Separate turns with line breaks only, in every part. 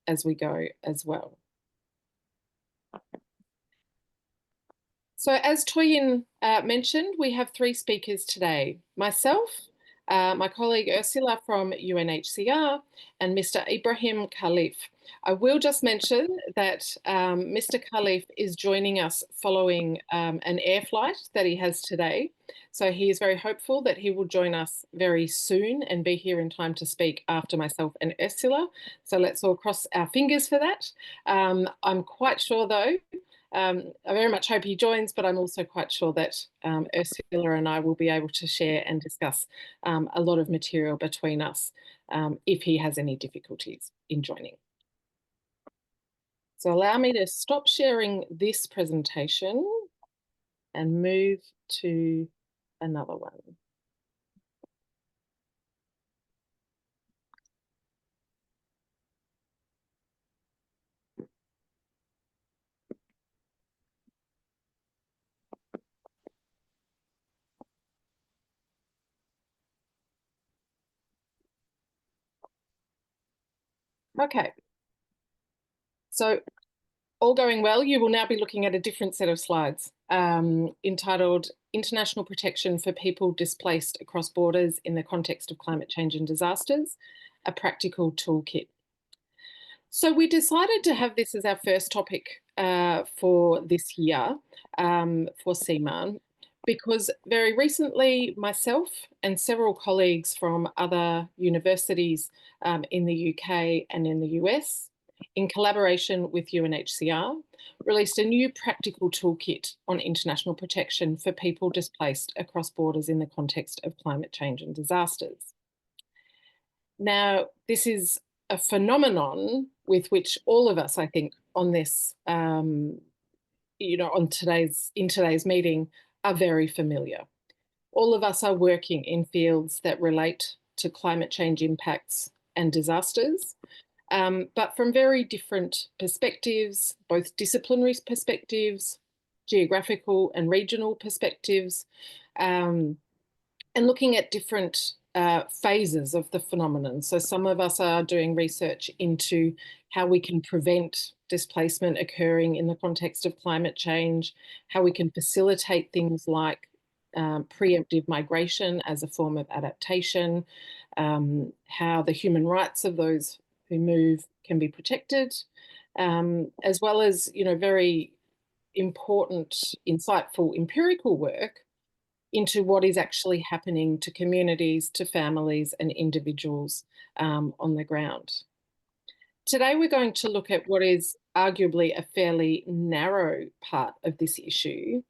as we go as well. So as Toyin mentioned, we have 3 speakers today. Myself, my colleague Ursula from UNHCR, and Mr. Ibrahim Khalif. I will just mention that Mr. Khalif is joining us following an air flight that he has today. So he is very hopeful that he will join us very soon and be here in time to speak after myself and Ursula. So let's all cross our fingers for that. I'm quite sure though, I very much hope he joins, but I'm also quite sure that Ursula and I will be able to share and discuss a lot of material between us if he has any difficulties in joining. So allow me to stop sharing this presentation and move to another one. Okay. So all going well, you will now be looking at a different set of slides entitled International Protection for People Displaced Across Borders in the Context of Climate Change and Disasters, a Practical Toolkit. So we decided to have this as our first topic for this year for CMARN, because very recently myself and several colleagues from other universities in the UK and in the US, in collaboration with UNHCR, released a new practical toolkit on international protection for people displaced across borders in the context of climate change and disasters. Now, this is a phenomenon with which all of us, I think, on this, in today's meeting, are very familiar. All of us are working in fields that relate to climate change impacts and disasters, but from very different perspectives, both disciplinary perspectives, geographical and regional perspectives, and looking at different phases of the phenomenon. So some of us are doing research into how we can prevent displacement occurring in the context of climate change, how we can facilitate things like preemptive migration as a form of adaptation, how the human rights of those who move can be protected, as well as, very important, insightful empirical work into what is actually happening to communities, to families and individuals on the ground. Today we're going to look at what is arguably a fairly narrow part of this issue,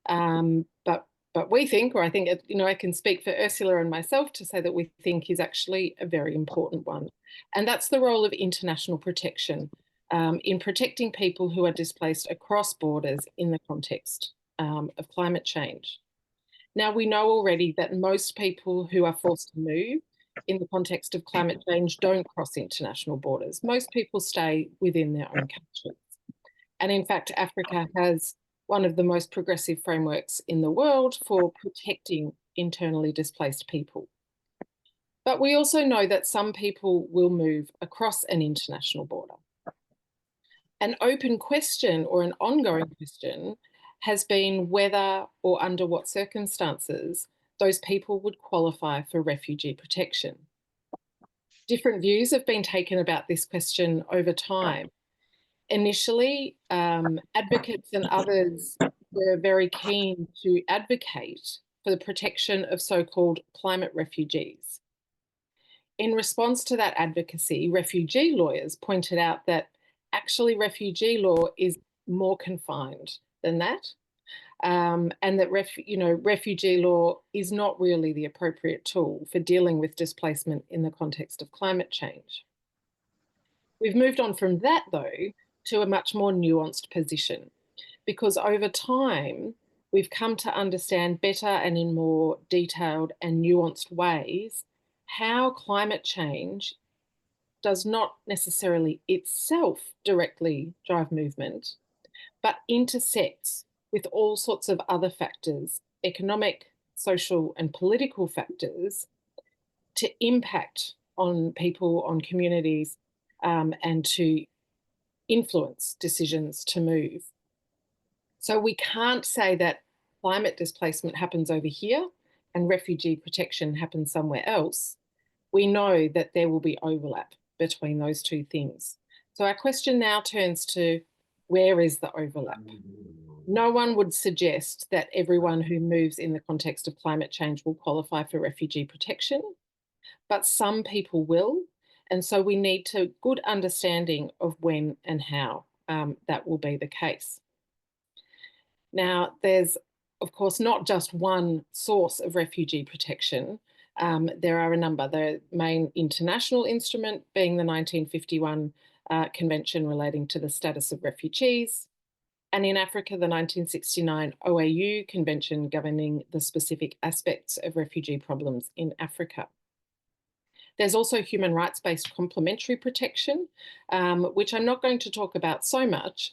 but we think, or I think, I can speak for Ursula and myself to say that we think is actually a very important one. And that's the role of international protection in protecting people who are displaced across borders in the context of climate change. Now, we know already that most people who are forced to move in the context of climate change don't cross international borders. Most people stay within their own countries. And in fact, Africa has one of the most progressive frameworks in the world for protecting internally displaced people. But we also know that some people will move across an international border. An open question, or an ongoing question, has been whether or under what circumstances those people would qualify for refugee protection. Different views have been taken about this question over time. Initially, advocates and others were very keen to advocate for the protection of so-called climate refugees. In response to that advocacy, refugee lawyers pointed out that actually refugee law is more confined than that, and that refugee law is not really the appropriate tool for dealing with displacement in the context of climate change. We've moved on from that, though, to a much more nuanced position, because over time, we've come to understand better and in more detailed and nuanced ways how climate change does not necessarily itself directly drive movement, but intersects with all sorts of other factors, economic, social and political factors, to impact on people, on communities, and to influence decisions to move. So we can't say that climate displacement happens over here and refugee protection happens somewhere else. We know that there will be overlap between those two things. So our question now turns to, where is the overlap? No one would suggest that everyone who moves in the context of climate change will qualify for refugee protection, but some people will. And so we need to good understanding of when and how that will be the case. Now, there's, of course, not just one source of refugee protection. There are a number. The main international instrument being the 1951 Convention relating to the status of refugees, and in Africa, the 1969 OAU Convention governing the specific aspects of refugee problems in Africa. There's also human rights-based complementary protection, which I'm not going to talk about so much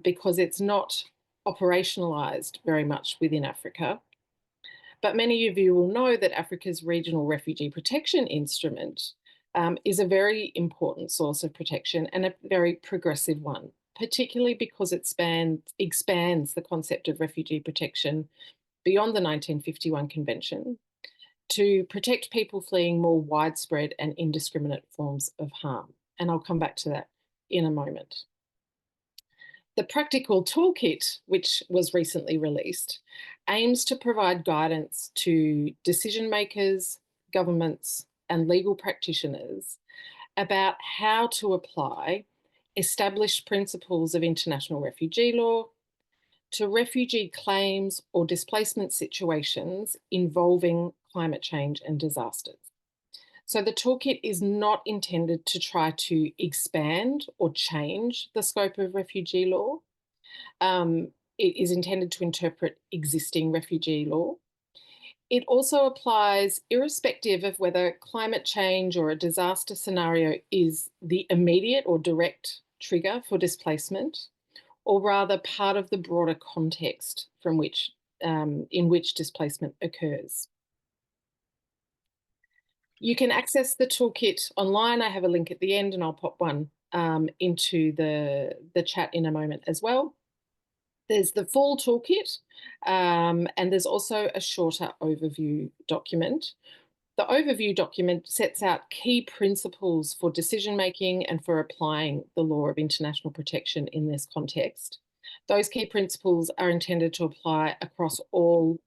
because it's not operationalised very much within Africa. But many of you will know that Africa's Regional Refugee Protection Instrument is a very important source of protection and a very progressive one, particularly because it expands the concept of refugee protection beyond the 1951 Convention to protect people fleeing more widespread and indiscriminate forms of harm. And I'll come back to that in a moment. The practical toolkit, which was recently released, aims to provide guidance to decision makers, governments, and legal practitioners about how to apply established principles of international refugee law to refugee claims or displacement situations involving climate change and disasters. So the toolkit is not intended to try to expand or change the scope of refugee law. It is intended to interpret existing refugee law. It also applies irrespective of whether climate change or a disaster scenario is the immediate or direct trigger for displacement, or rather part of the broader context from which, in which displacement occurs. You can access the toolkit online. I have a link at the end and I'll pop one into the chat in a moment as well. There's the full toolkit and there's also a shorter overview document. The overview document sets out key principles for decision making and for applying the law of international protection in this context. Those key principles are intended to apply across all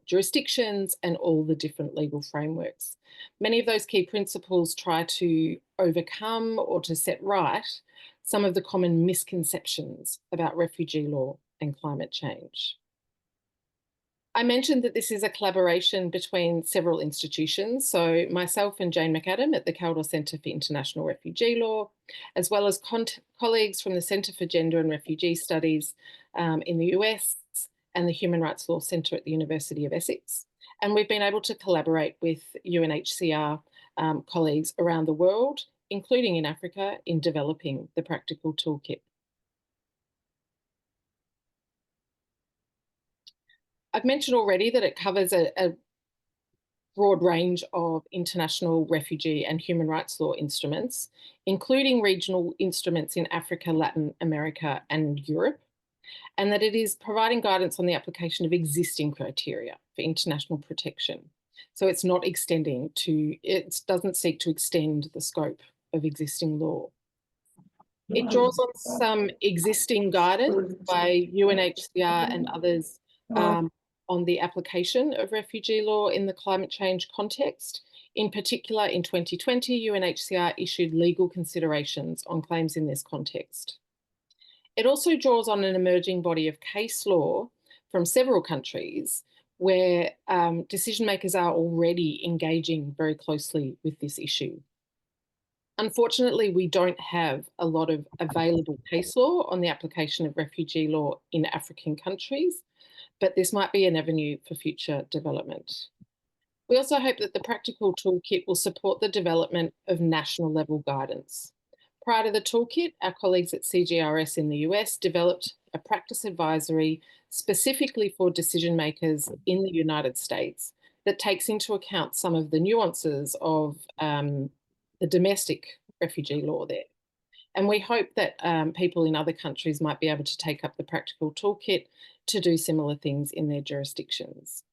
jurisdictions and all the different legal frameworks. Many of those key principles try to overcome or to set right some of the common misconceptions about refugee law and climate change. I mentioned that this is a collaboration between several institutions, so myself and Jane McAdam at the Kaldor Centre for International Refugee Law, as well as colleagues from the Centre for Gender and Refugee Studies in the US and the Human Rights Law Centre at the University of Essex. And we've been able to collaborate with UNHCR colleagues around the world, including in Africa, in developing the practical toolkit. I've mentioned already that it covers a broad range of international refugee and human rights law instruments, including regional instruments in Africa, Latin America, and Europe, and that it is providing guidance on the application of existing criteria for international protection. So it's not extending to, it doesn't seek to extend the scope of existing law. It draws on some existing guidance by UNHCR and others on the application of refugee law in the climate change context. In particular, in 2020, UNHCR issued legal considerations on claims in this context. It also draws on an emerging body of case law from several countries where decision makers are already engaging very closely with this issue. Unfortunately, we don't have a lot of available case law on the application of refugee law in African countries, but this might be an avenue for future development. We also hope that the practical toolkit will support the development of national level guidance. Prior to the toolkit, our colleagues at CGRS in the US developed a practice advisory specifically for decision makers in the United States that takes into account some of the nuances of the domestic refugee law there. And we hope that people in other countries might be able to take up the practical toolkit to do similar things in their jurisdictions.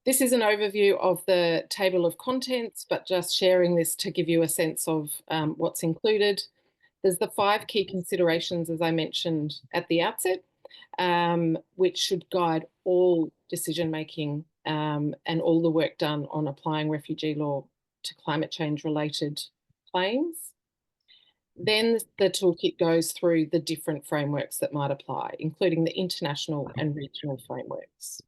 This is an overview of the table of contents, but just sharing this to give you a sense of what's included. There's the 5 key considerations, as I mentioned at the outset, which should guide all decision-making and all the work done on applying refugee law to climate change-related claims. Then the toolkit goes through the different frameworks that might apply, including the international and regional frameworks.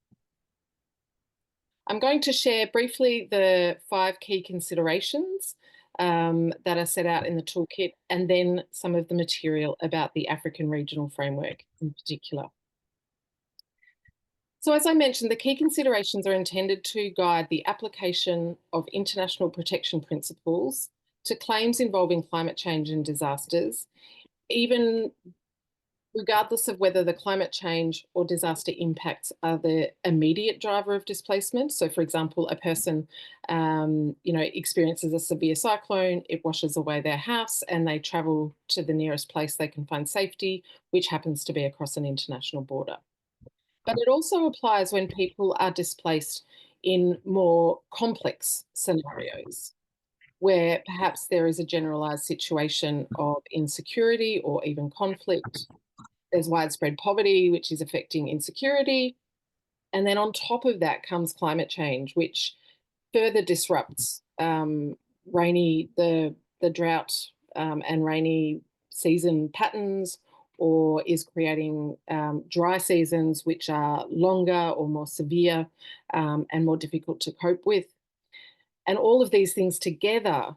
I'm going to share briefly the 5 key considerations that are set out in the toolkit, and then some of the material about the African regional framework in particular. So as I mentioned, the key considerations are intended to guide the application of international protection principles to claims involving climate change and disasters, even regardless of whether the climate change or disaster impacts are the immediate driver of displacement. So, for example, a person, experiences a severe cyclone, it washes away their house, and they travel to the nearest place they can find safety, which happens to be across an international border. But it also applies when people are displaced in more complex scenarios, where perhaps there is a generalised situation of insecurity or even conflict. There's widespread poverty, which is affecting insecurity. And then on top of that comes climate change, which further disrupts the drought and rainy season patterns, or is creating dry seasons which are longer or more severe and more difficult to cope with. And all of these things together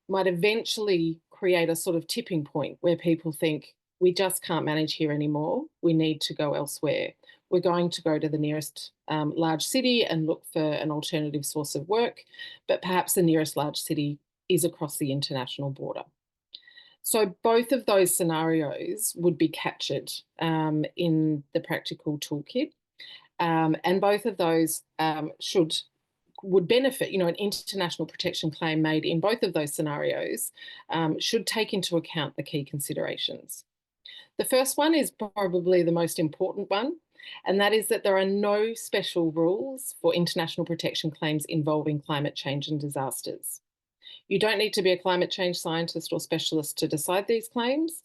might eventually create a sort of tipping point where people think, we just can't manage here anymore. We need to go elsewhere. We're going to go to the nearest large city and look for an alternative source of work, but perhaps the nearest large city is across the international border. So both of those scenarios would be captured in the practical toolkit, and both of those would benefit, an international protection claim made in both of those scenarios should take into account the key considerations. The first one is probably the most important one, and that is that there are no special rules for international protection claims involving climate change and disasters. You don't need to be a climate change scientist or specialist to decide these claims.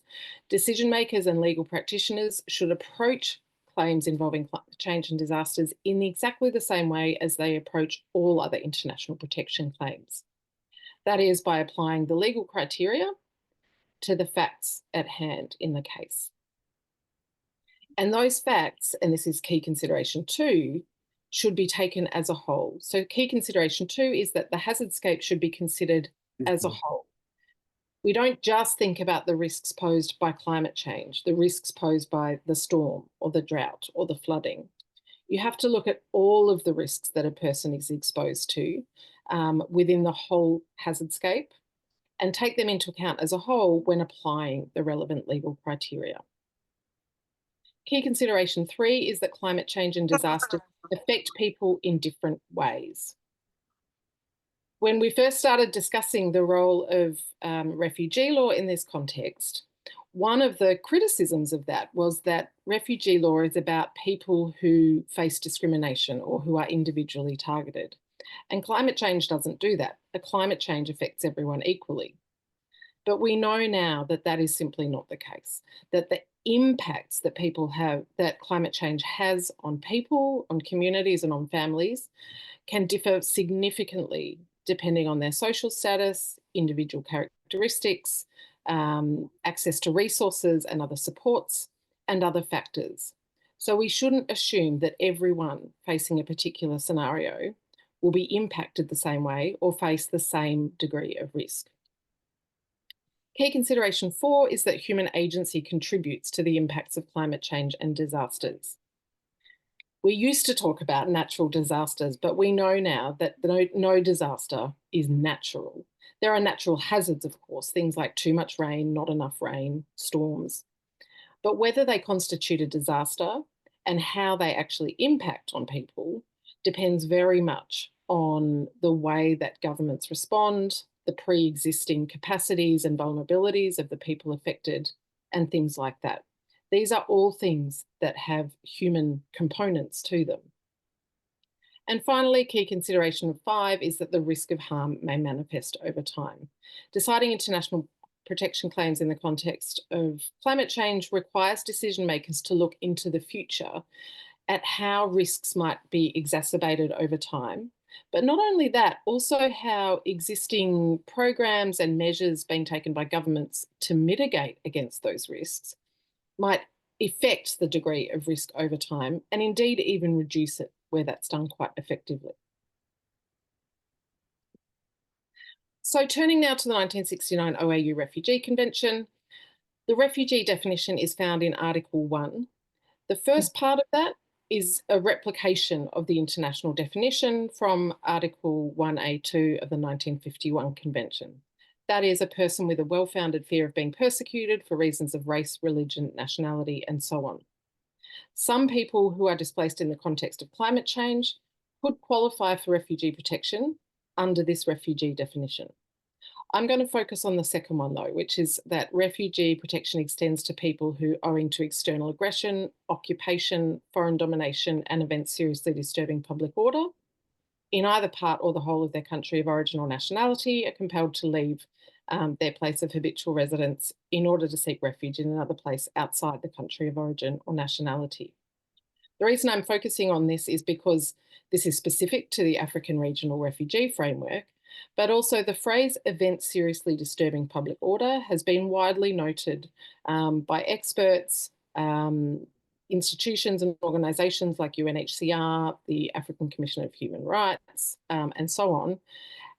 Decision makers and legal practitioners should approach claims involving climate change and disasters in exactly the same way as they approach all other international protection claims. That is, by applying the legal criteria to the facts at hand in the case. And those facts, and this is key consideration 2, should be taken as a whole. So key consideration 2 is that the hazardscape should be considered as a whole. We don't just think about the risks posed by climate change, the risks posed by the storm or the drought or the flooding. You have to look at all of the risks that a person is exposed to within the whole hazardscape and take them into account as a whole when applying the relevant legal criteria. Key consideration 3 is that climate change and disaster affect people in different ways. When we first started discussing the role of refugee law in this context, one of the criticisms of that was that refugee law is about people who face discrimination or who are individually targeted. And climate change doesn't do that. The climate change affects everyone equally. But we know now that that is simply not the case, that the impacts that that climate change has on people, on communities, and on families can differ significantly depending on their social status, individual characteristics, access to resources and other supports, and other factors. So we shouldn't assume that everyone facing a particular scenario will be impacted the same way or face the same degree of risk. Key consideration 4 is that human agency contributes to the impacts of climate change and disasters. We used to talk about natural disasters, but we know now that no disaster is natural. There are natural hazards, of course, things like too much rain, not enough rain, storms. But whether they constitute a disaster and how they actually impact on people depends very much on the way that governments respond, the pre-existing capacities and vulnerabilities of the people affected, and things like that. These are all things that have human components to them. And finally, key consideration of 5 is that the risk of harm may manifest over time. Deciding international protection claims in the context of climate change requires decision makers to look into the future at how risks might be exacerbated over time. But not only that, also how existing programs and measures being taken by governments to mitigate against those risks might affect the degree of risk over time, and indeed even reduce it where that's done quite effectively. So turning now to the 1969 OAU Refugee Convention, the refugee definition is found in Article 1. The first part of that is a replication of the international definition from Article 1A2 of the 1951 Convention. That is, a person with a well-founded fear of being persecuted for reasons of race, religion, nationality, and so on. Some people who are displaced in the context of climate change could qualify for refugee protection under this refugee definition. I'm going to focus on the second one, though, which is that refugee protection extends to people who, owing to external aggression, occupation, foreign domination, and events seriously disturbing public order, in either part or the whole of their country of origin or nationality, are compelled to leave their place of habitual residence in order to seek refuge in another place outside the country of origin or nationality. The reason I'm focusing on this is because this is specific to the African Regional Refugee Framework, but also the phrase events seriously disturbing public order has been widely noted by experts, institutions and organisations like UNHCR, the African Commission of Human Rights, and so on,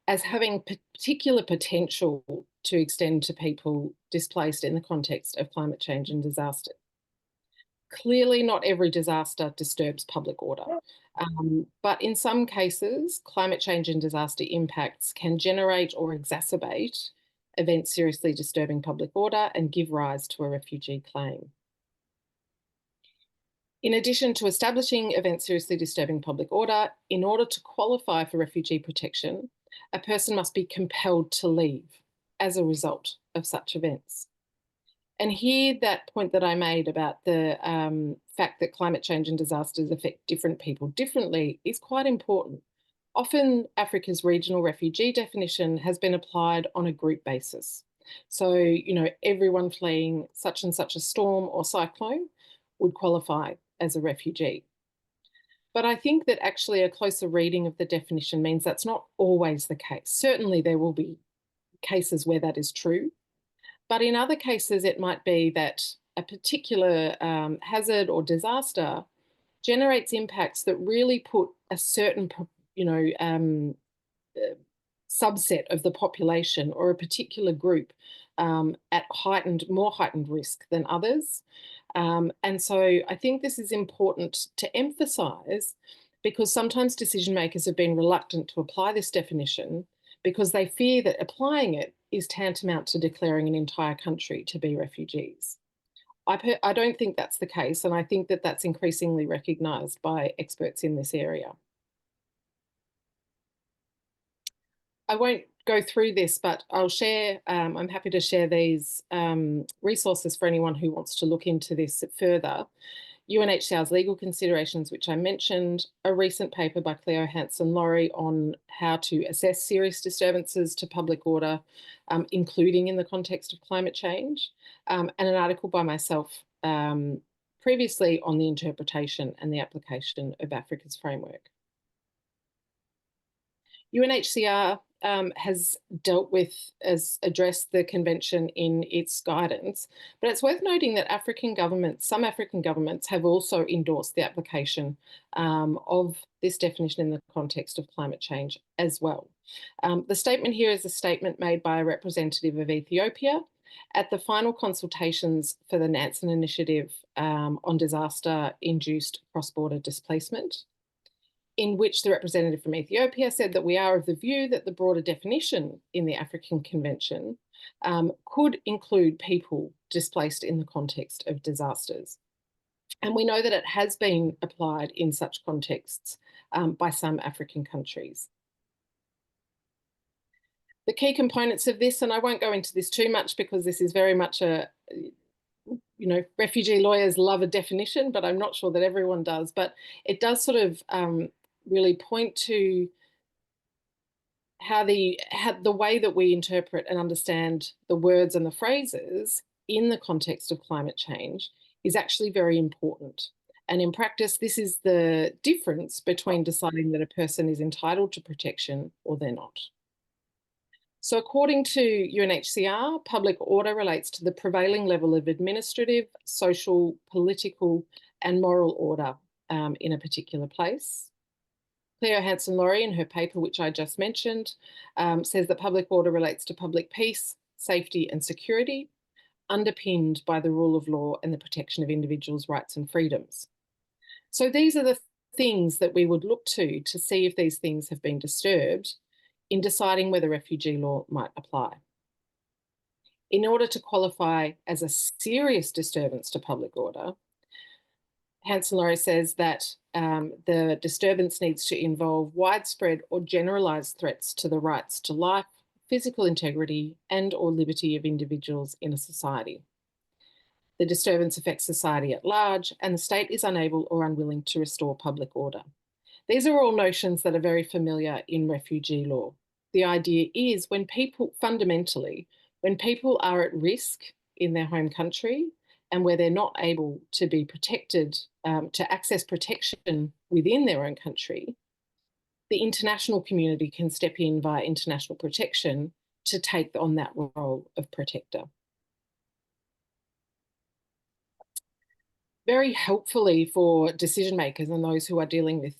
as having particular potential to extend to people displaced in the context of climate change and disaster. Clearly, not every disaster disturbs public order, but in some cases, climate change and disaster impacts can generate or exacerbate events seriously disturbing public order and give rise to a refugee claim. In addition to establishing events seriously disturbing public order, in order to qualify for refugee protection, a person must be compelled to leave as a result of such events. And here, that point that I made about the fact that climate change and disasters affect different people differently is quite important. Often, Africa's regional refugee definition has been applied on a group basis. So, everyone fleeing such and such a storm or cyclone would qualify as a refugee. But I think that actually a closer reading of the definition means that's not always the case. Certainly, there will be cases where that is true. But in other cases, it might be that a particular hazard or disaster generates impacts that really put a certain, subset of the population or a particular group at more heightened risk than others. And so I think this is important to emphasise, because sometimes decision makers have been reluctant to apply this definition because they fear that applying it is tantamount to declaring an entire country to be refugees. I don't think that's the case, and I think that that's increasingly recognised by experts in this area. I won't go through this, but I'll share, I'm happy to share these resources for anyone who wants to look into this further. UNHCR's legal considerations, which I mentioned, a recent paper by Cleo Hansen-Laurie on how to assess serious disturbances to public order, including in the context of climate change, and an article by myself previously on the interpretation and the application of Africa's framework. UNHCR has addressed the convention in its guidance, but it's worth noting that some African governments have also endorsed the application of this definition in the context of climate change as well. The statement here is a statement made by a representative of Ethiopia at the final consultations for the Nansen Initiative on disaster-induced cross-border displacement, in which the representative from Ethiopia said that we are of the view that the broader definition in the African Convention could include people displaced in the context of disasters. And we know that it has been applied in such contexts by some African countries. The key components of this, and I won't go into this too much because this is very much a, refugee lawyers love a definition, but I'm not sure that everyone does. But it does sort of really point to how the way that we interpret and understand the words and the phrases in the context of climate change is actually very important. And in practice, this is the difference between deciding that a person is entitled to protection or they're not. So according to UNHCR, public order relates to the prevailing level of administrative, social, political, and moral order in a particular place. Cleo Hansen-Laurie, in her paper, which I just mentioned, says that public order relates to public peace, safety, and security, underpinned by the rule of law and the protection of individuals' rights and freedoms. So these are the things that we would look to see if these things have been disturbed in deciding whether refugee law might apply. In order to qualify as a serious disturbance to public order, Hansen-Laurie says that the disturbance needs to involve widespread or generalised threats to the rights to life, physical integrity, and or liberty of individuals in a society. The disturbance affects society at large, and the state is unable or unwilling to restore public order. These are all notions that are very familiar in refugee law. The idea is when people are at risk in their home country and where they're not able to be protected, to access protection within their own country, the international community can step in via international protection to take on that role of protector. Very helpfully for decision makers and those who are dealing with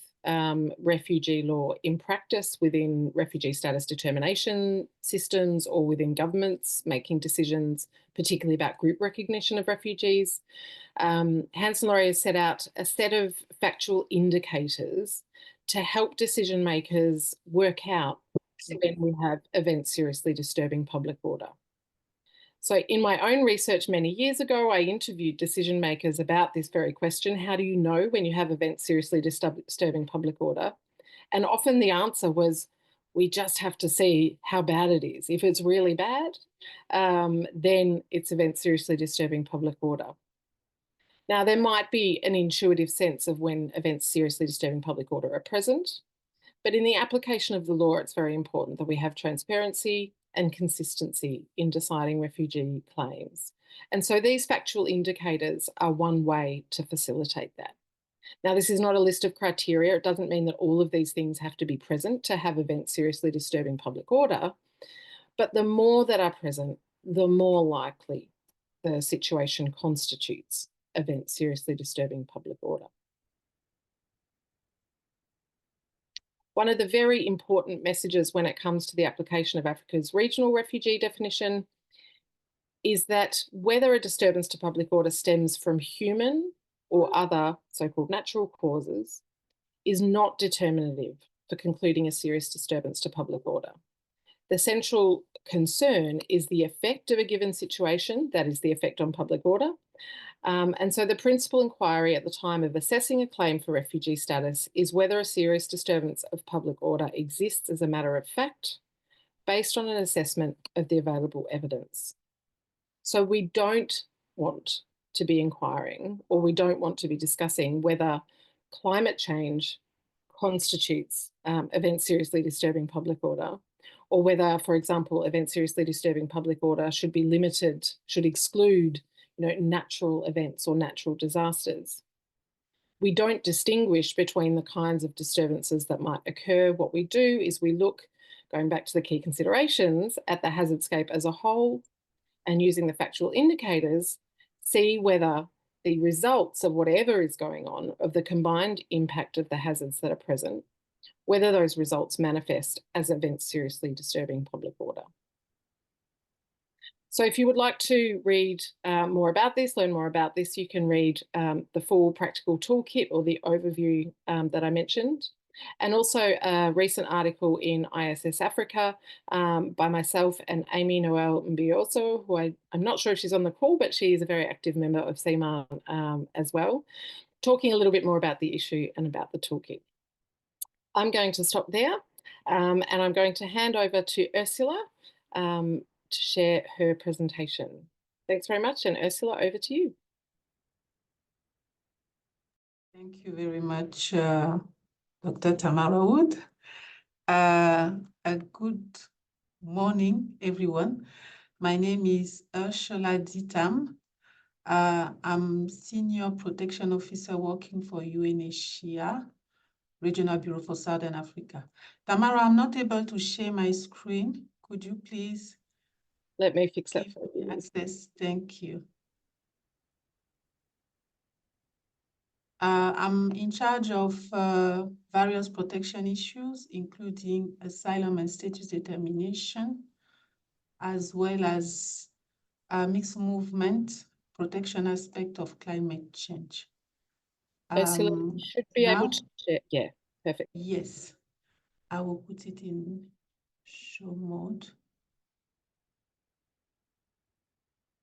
refugee law in practice within refugee status determination systems or within governments making decisions, particularly about group recognition of refugees. Hansen-Laurie has set out a set of factual indicators to help decision makers work out when we have events seriously disturbing public order. So in my own research many years ago, I interviewed decision makers about this very question. How do you know when you have events seriously disturbing public order? And often the answer was, we just have to see how bad it is. If it's really bad, then it's events seriously disturbing public order. Now, there might be an intuitive sense of when events seriously disturbing public order are present, but in the application of the law, it's very important that we have transparency and consistency in deciding refugee claims. And so these factual indicators are one way to facilitate that. Now, this is not a list of criteria. It doesn't mean that all of these things have to be present to have events seriously disturbing public order, but the more that are present, the more likely the situation constitutes events seriously disturbing public order. One of the very important messages when it comes to the application of Africa's regional refugee definition is that whether a disturbance to public order stems from human or other so-called natural causes is not determinative for concluding a serious disturbance to public order. The central concern is the effect of a given situation, that is the effect on public order. And so the principal inquiry at the time of assessing a claim for refugee status is whether a serious disturbance of public order exists as a matter of fact, based on an assessment of the available evidence. So we don't want to be inquiring, or we don't want to be discussing whether climate change constitutes events seriously disturbing public order, or whether, for example, events seriously disturbing public order should be limited, should exclude natural events or natural disasters. We don't distinguish between the kinds of disturbances that might occur. What we do is we look, going back to the key considerations, at the hazardscape as a whole, and using the factual indicators, see whether the results of whatever is going on, of the combined impact of the hazards that are present, whether those results manifest as events seriously disturbing public order. So if you would like to read more about this, learn more about this, you can read the full practical toolkit or the overview that I mentioned. And also a recent article in ISS Africa by myself and Amy Noel Mbioso, who I'm not sure if she's on the call, but she is a very active member of CMARN as well, talking a little bit more about the issue and about the toolkit. I'm going to stop there and I'm going to hand over to Ursula, to share her presentation. Thanks very much, and Ursula, over to you.
Thank you very much, Dr. Tamara Wood. A good morning, everyone. My name is Ursula Dzietham. I'm Senior Protection Officer working for UNHCR, Regional Bureau for Southern Africa. Tamara, I'm not able to share my screen. Could you please
let me fix that
give
for
me
you?
access? Thank you. I'm in charge of various protection issues, including asylum and status determination, as well as mixed movement protection aspect of climate change.
Ursula, you should be able to share. Yeah, perfect.
Yes, I will put it in show mode.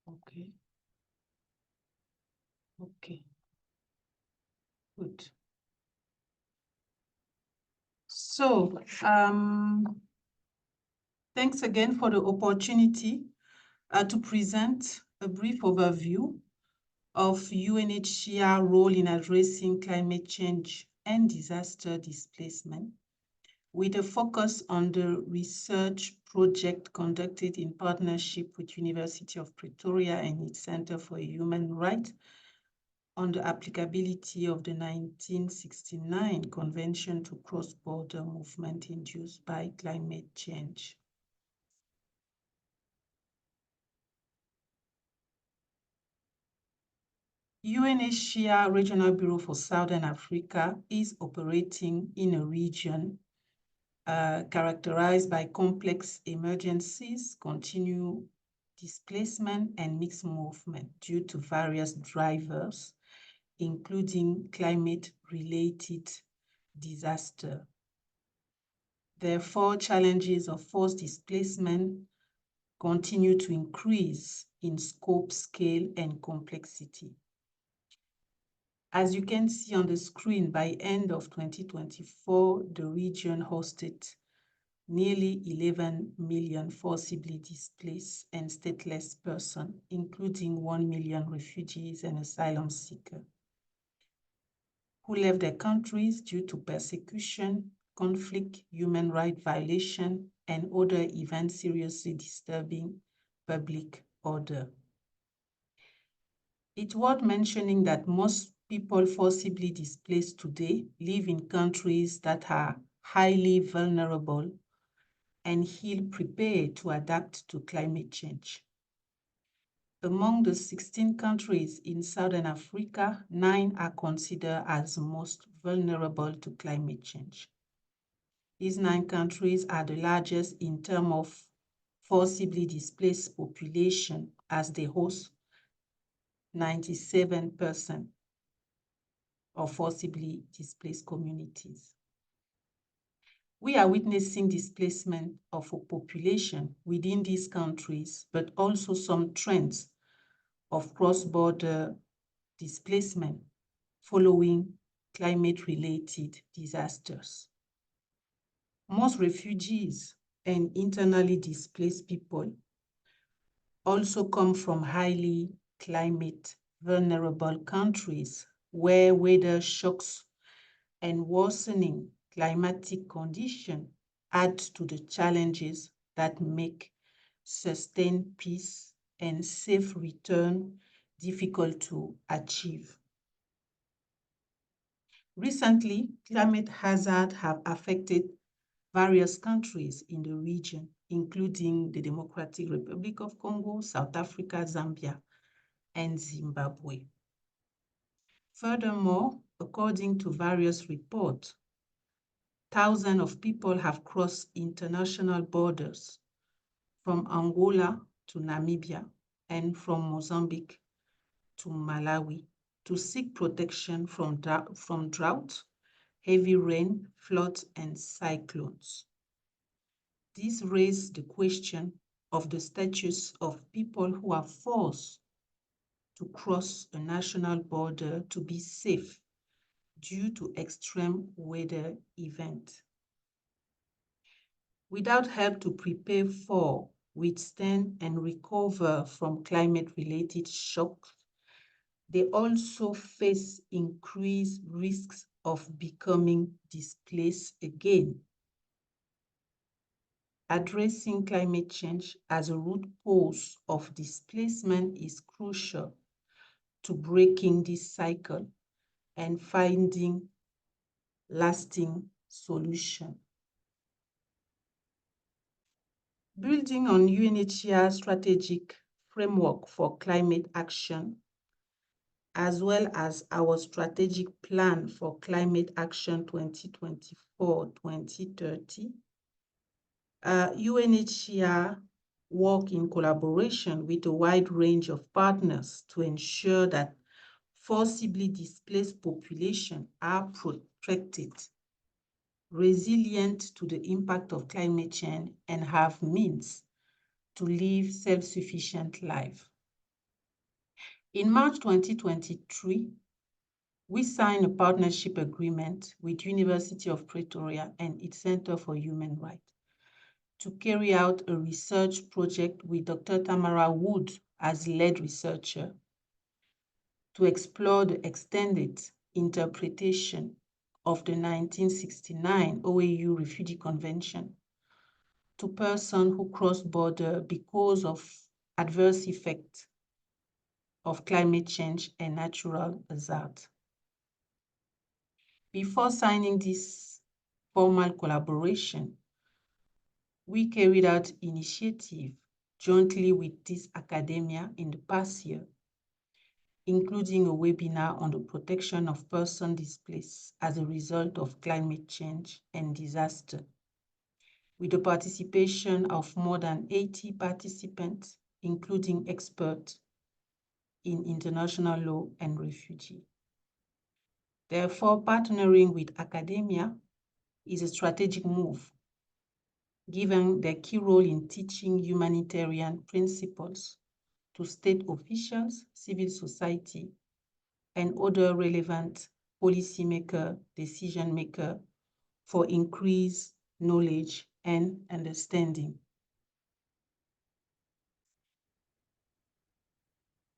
Okay. Okay. Good. So, thanks again for the opportunity to present a brief overview of UNHCR role in addressing climate change and disaster displacement, with a focus on the research project conducted in partnership with University of Pretoria and its Center for Human Rights on the applicability of the 1969 Convention to Cross-Border Movement Induced by Climate Change. UNHCR Regional Bureau for Southern Africa is operating in a region characterized by complex emergencies, continued displacement, and mixed movement due to various drivers, including climate-related disaster. Therefore, challenges of forced displacement continue to increase in scope, scale, and complexity. As you can see on the screen, by end of 2024, the region hosted nearly 11 million forcibly displaced and stateless persons, including 1 million refugees and asylum seekers, who left their countries due to persecution, conflict, human rights violation, and other events seriously disturbing public order. It's worth mentioning that most people forcibly displaced today live in countries that are highly vulnerable and ill-prepared to adapt to climate change. Among the 16 countries in Southern Africa, 9 are considered as most vulnerable to climate change. These 9 countries are the largest in terms of forcibly displaced population, as they host 97% of forcibly displaced communities. We are witnessing displacement of a population within these countries, but also some trends of cross-border displacement following climate-related disasters. Most refugees and internally displaced people also come from highly climate vulnerable countries where weather shocks and worsening climatic conditions add to the challenges that make sustained peace and safe return difficult to achieve. Recently, climate hazards have affected various countries in the region, including the Democratic Republic of Congo, South Africa, Zambia, and Zimbabwe. Furthermore, according to various reports, thousands of people have crossed international borders from Angola to Namibia and from Mozambique to Malawi to seek protection from drought, heavy rain, floods, and cyclones. This raised the question of the status of people who are forced to cross a national border to be safe due to extreme weather events. Without help to prepare for withstand and recover from climate-related shocks, they also face increased risks of becoming displaced again. Addressing climate change as a root cause of displacement is crucial to breaking this cycle and finding lasting solutions. Building on UNHCR's strategic framework for climate action, as well as our strategic plan for climate action 2024-2030, UNHCR work in collaboration with a wide range of partners to ensure that forcibly displaced populations are protected, resilient to the impact of climate change, and have means to live self-sufficient life. In March 2023, we signed a partnership agreement with University of Pretoria and its Center for Human Rights to carry out a research project with Dr. Tamara Wood as lead researcher to explore the extended interpretation of the 1969 OAU Refugee Convention to persons who cross border because of adverse effects of climate change and natural hazards. Before signing this formal collaboration, we carried out initiatives jointly with this academia in the past year, including a webinar on the protection of persons displaced as a result of climate change and disaster, with the participation of more than 80 participants, including experts in international law and refugee. Therefore, partnering with academia is a strategic move, given their key role in teaching humanitarian principles to state officials, civil society, and other relevant policymaker, decision maker for increased knowledge and understanding.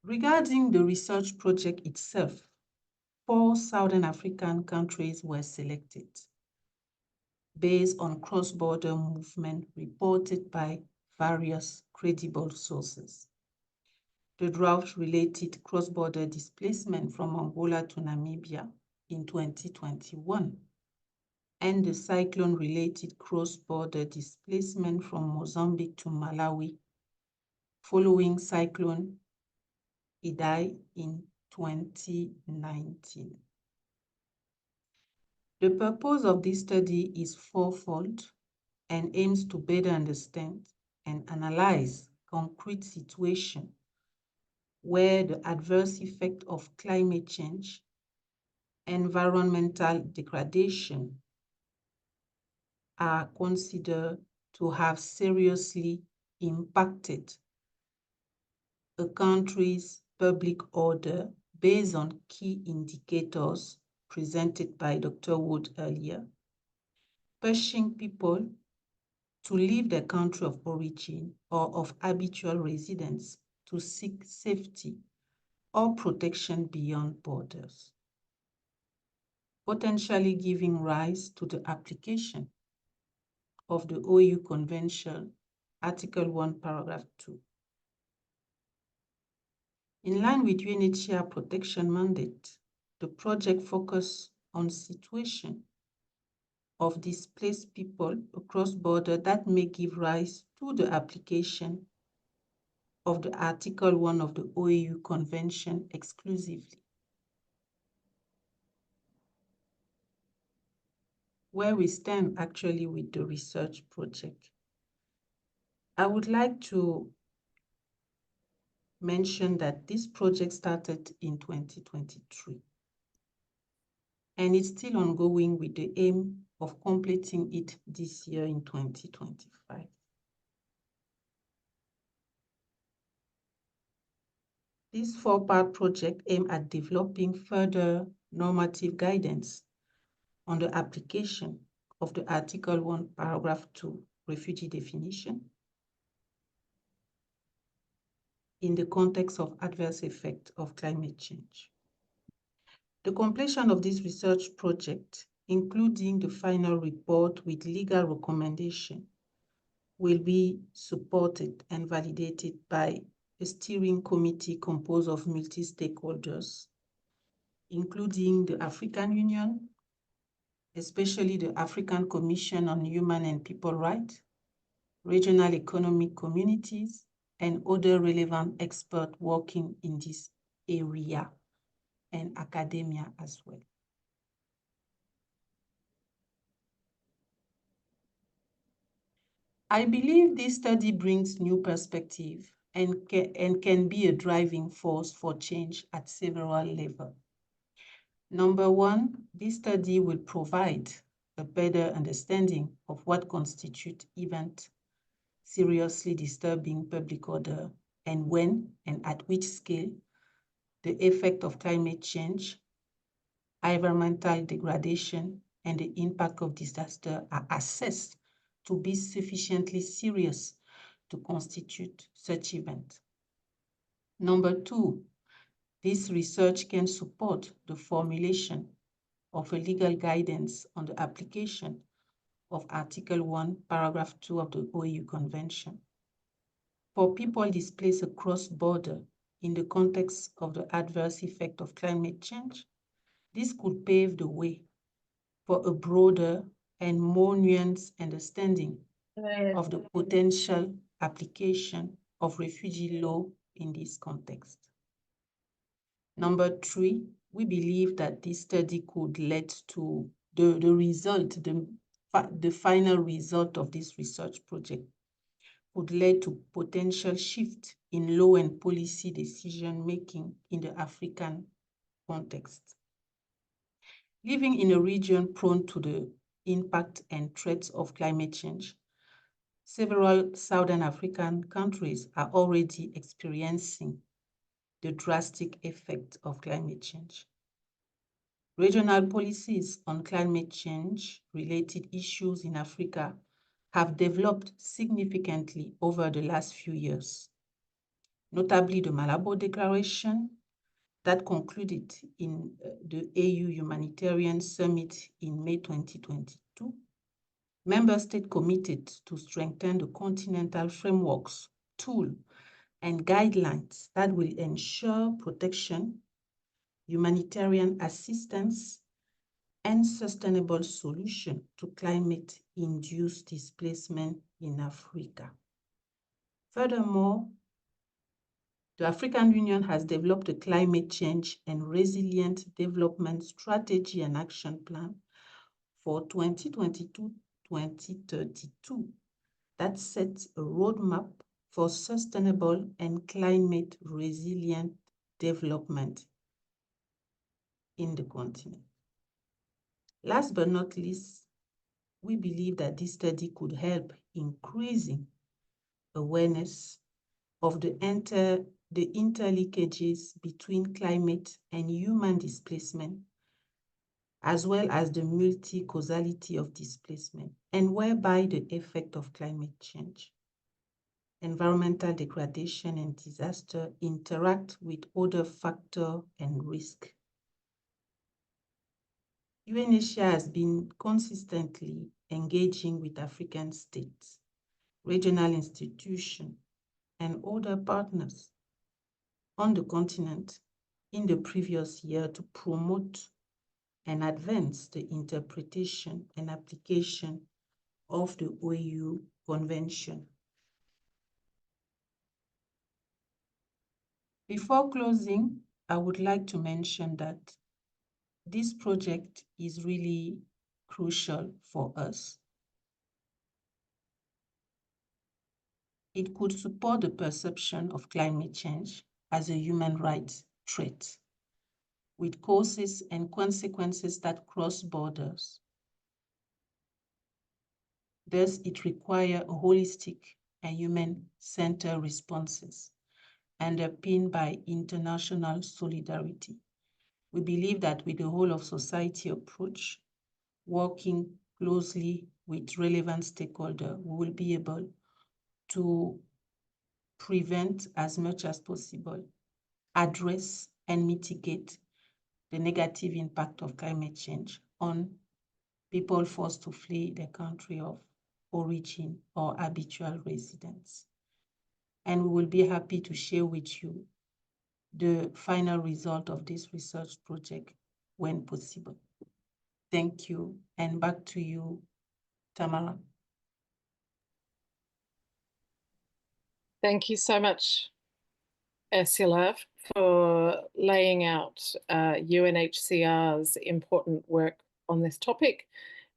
Regarding the research project itself, 4 Southern African countries were selected based on cross-border movement reported by various credible sources. The drought-related cross-border displacement from Angola to Namibia in 2021, and the cyclone-related cross-border displacement from Mozambique to Malawi following Cyclone Idai in 2019. The purpose of this study is fourfold and aims to better understand and analyze concrete situations where the adverse effect of climate change, environmental degradation are considered to have seriously impacted a country's public order based on key indicators presented by Dr. Wood earlier, pushing people to leave their country of origin or of habitual residence to seek safety or protection beyond borders, potentially giving rise to the application of the OAU Convention, Article 1, Paragraph 2. In line with UNHCR protection mandate, the project focuses on situations of displaced people across borders that may give rise to the application of the Article 1 of the OAU Convention exclusively. Where we stand actually with the research project, I would like to mention that this project started in 2023 and it's still ongoing with the aim of completing it this year in 2025. This 4-part project aims at developing further normative guidance on the application of the Article 1, Paragraph 2 refugee definition, in the context of adverse effects of climate change. The completion of this research project, including the final report with legal recommendation, will be supported and validated by a steering committee composed of multi-stakeholders, including the African Union, especially the African Commission on Human and People Rights, regional economic communities, and other relevant experts working in this area, and academia as well. I believe this study brings new perspective and can be a driving force for change at several levels. Number one, this study will provide a better understanding of what constitutes events seriously disturbing public order and when and at which scale the effect of climate change, environmental degradation, and the impact of disaster are assessed to be sufficiently serious to constitute such event. Number two, this research can support the formulation of a legal guidance on the application of Article 1, Paragraph 2 of the OAU Convention. For people displaced across border in the context of the adverse effect of climate change, this could pave the way for a broader and more nuanced understanding of the potential application of refugee law in this context. Number three, we believe that this study could lead to the final result of this research project would lead to potential shift in law and policy decision-making in the African context. Living in a region prone to the impact and threats of climate change, several Southern African countries are already experiencing the drastic effect of climate change. Regional policies on climate change-related issues in Africa have developed significantly over the last few years, notably the Malabo Declaration that concluded in the AU Humanitarian Summit in May 2022. Member states committed to strengthen the continental frameworks, tools, and guidelines that will ensure protection, humanitarian assistance, and sustainable solution to climate-induced displacement in Africa. Furthermore, the African Union has developed a climate change and resilient development strategy and action plan for 2022-2032 that sets a roadmap for sustainable and climate resilient development in the continent. Last but not least, we believe that this study could help increasing awareness of the interlinkages between climate and human displacement, as well as the multi-causality of displacement, and whereby the effect of climate change, environmental degradation, and disaster interact with other factors and risk. UNHCR has been consistently engaging with African states, regional institutions, and other partners on the continent in the previous year to promote and advance the interpretation and application of the OAU Convention. Before closing, I would like to mention that this project is really crucial for us. It could support the perception of climate change as a human rights threat, with causes and consequences that cross borders. Thus, it requires a holistic and human-centered responses underpinned by international solidarity. We believe that with the whole of society approach, working closely with relevant stakeholders, we will be able to prevent as much as possible, address and mitigate the negative impact of climate change on people forced to flee their country of origin or habitual residence. And we will be happy to share with you the final result of this research project when possible. Thank you, and back to you, Tamara.
Thank you so much, Ursula, for laying out UNHCR's important work on this topic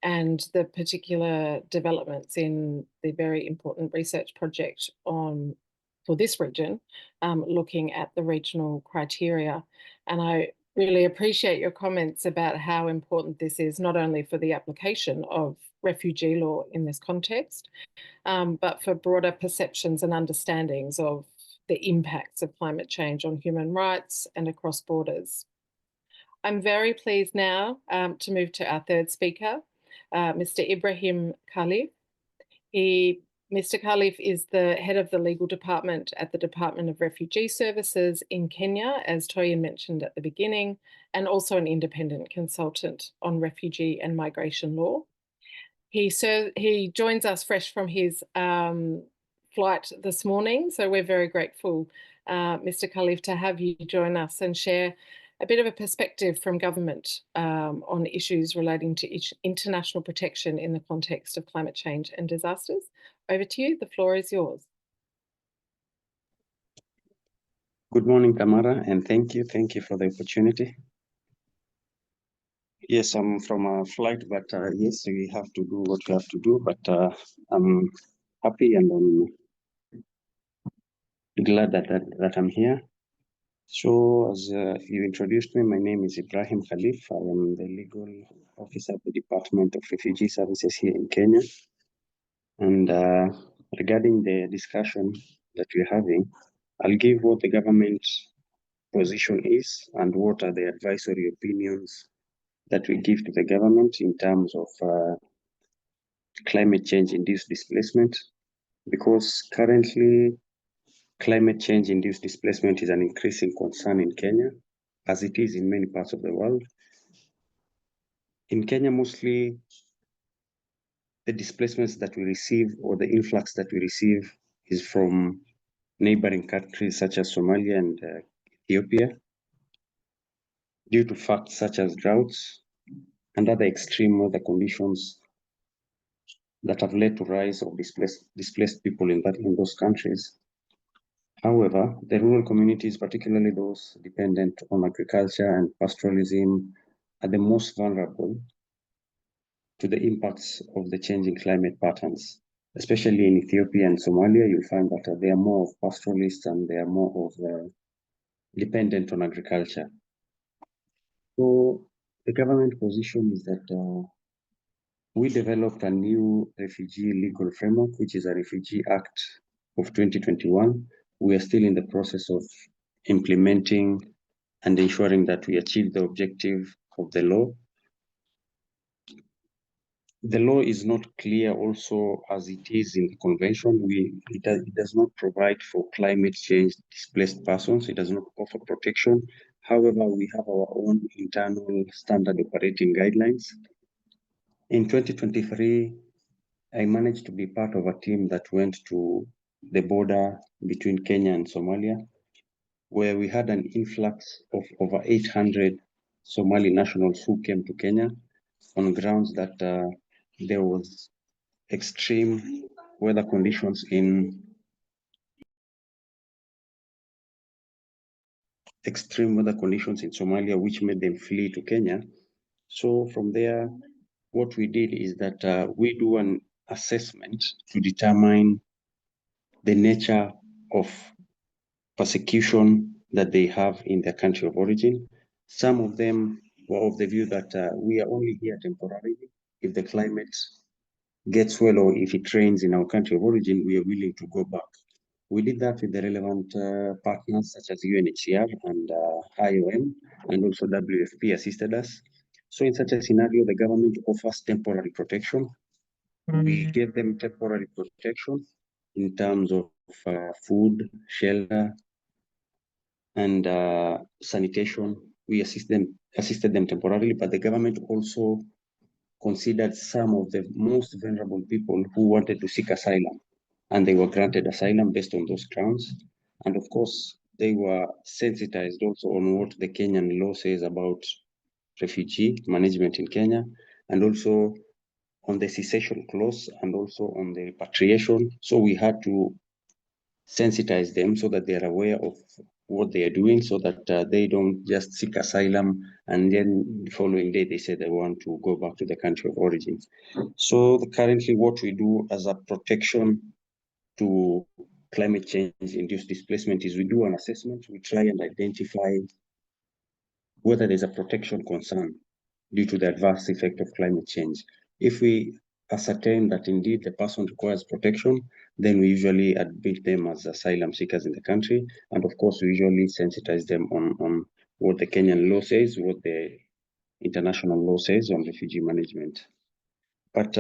and the particular developments in the very important research project for this region, looking at the regional criteria. And I really appreciate your comments about how important this is, not only for the application of refugee law in this context, but for broader perceptions and understandings of the impacts of climate change on human rights and across borders. I'm very pleased now to move to our third speaker, Mr. Ibrahim Khalif. Mr. Khalif is the head of the legal department at the Department of Refugee Services in Kenya, as Toyin mentioned at the beginning, and also an independent consultant on refugee and migration law. He joins us fresh from his flight this morning, so we're very grateful, Mr. Khalif, to have you join us and share a bit of a perspective from government on issues relating to international protection in the context of climate change and disasters. Over to you, the floor is yours.
Good morning, Tamara, and thank you for the opportunity. Yes, I'm from a flight, but yes, we have to do what we have to do, but I'm happy and I'm glad that I'm here. So as you introduced me, my name is Ibrahim Khalif. I am the legal officer at the Department of Refugee Services here in Kenya. And regarding the discussion that we're having, I'll give what the government position is and what are the advisory opinions that we give to the government in terms of climate change-induced displacement, because currently climate change-induced displacement is an increasing concern in Kenya, as it is in many parts of the world. In Kenya, mostly the displacements that we receive or the influx that we receive is from neighboring countries such as Somalia and Ethiopia, due to facts such as droughts and other extreme weather conditions that have led to rise of displaced people in those countries. However, the rural communities, particularly those dependent on agriculture and pastoralism, are the most vulnerable to the impacts of the changing climate patterns. Especially in Ethiopia and Somalia, you'll find that they are more of pastoralists and they are more of dependent on agriculture. So the government position is that we developed a new refugee legal framework, which is a Refugee Act of 2021. We are still in the process of implementing and ensuring that we achieve the objective of the law. The law is not clear also as it is in the convention. It does not provide for climate change displaced persons. It does not offer protection. However, we have our own internal standard operating guidelines. In 2023, I managed to be part of a team that went to the border between Kenya and Somalia, where we had an influx of over 800 Somali nationals who came to Kenya on grounds that there was extreme weather conditions in Somalia, which made them flee to Kenya. So from there, what we did is that we do an assessment to determine the nature of persecution that they have in their country of origin. Some of them were of the view that we are only here temporarily. If the climate gets well or if it rains in our country of origin, we are willing to go back. We did that with the relevant partners such as UNHCR and IOM, and also WFP assisted us. So in such a scenario, the government offers temporary protection. We gave them temporary protection, in terms of food, shelter, and sanitation. We assisted them temporarily, but the government also considered some of the most vulnerable people who wanted to seek asylum, and they were granted asylum based on those grounds. And of course, they were sensitized also on what the Kenyan law says about refugee management in Kenya, and also on the cessation clause, and also on the repatriation. So we had to sensitize them so that they are aware of what they are doing, so that they don't just seek asylum and then the following day they say they want to go back to the country of origin. So currently what we do as a protection to climate change induced displacement is we do an assessment. We try and identify whether there's a protection concern due to the adverse effect of climate change. If we ascertain that indeed the person requires protection, then we usually admit them as asylum seekers in the country. And of course, we usually sensitize them on what the Kenyan law says, what the international law says on refugee management. But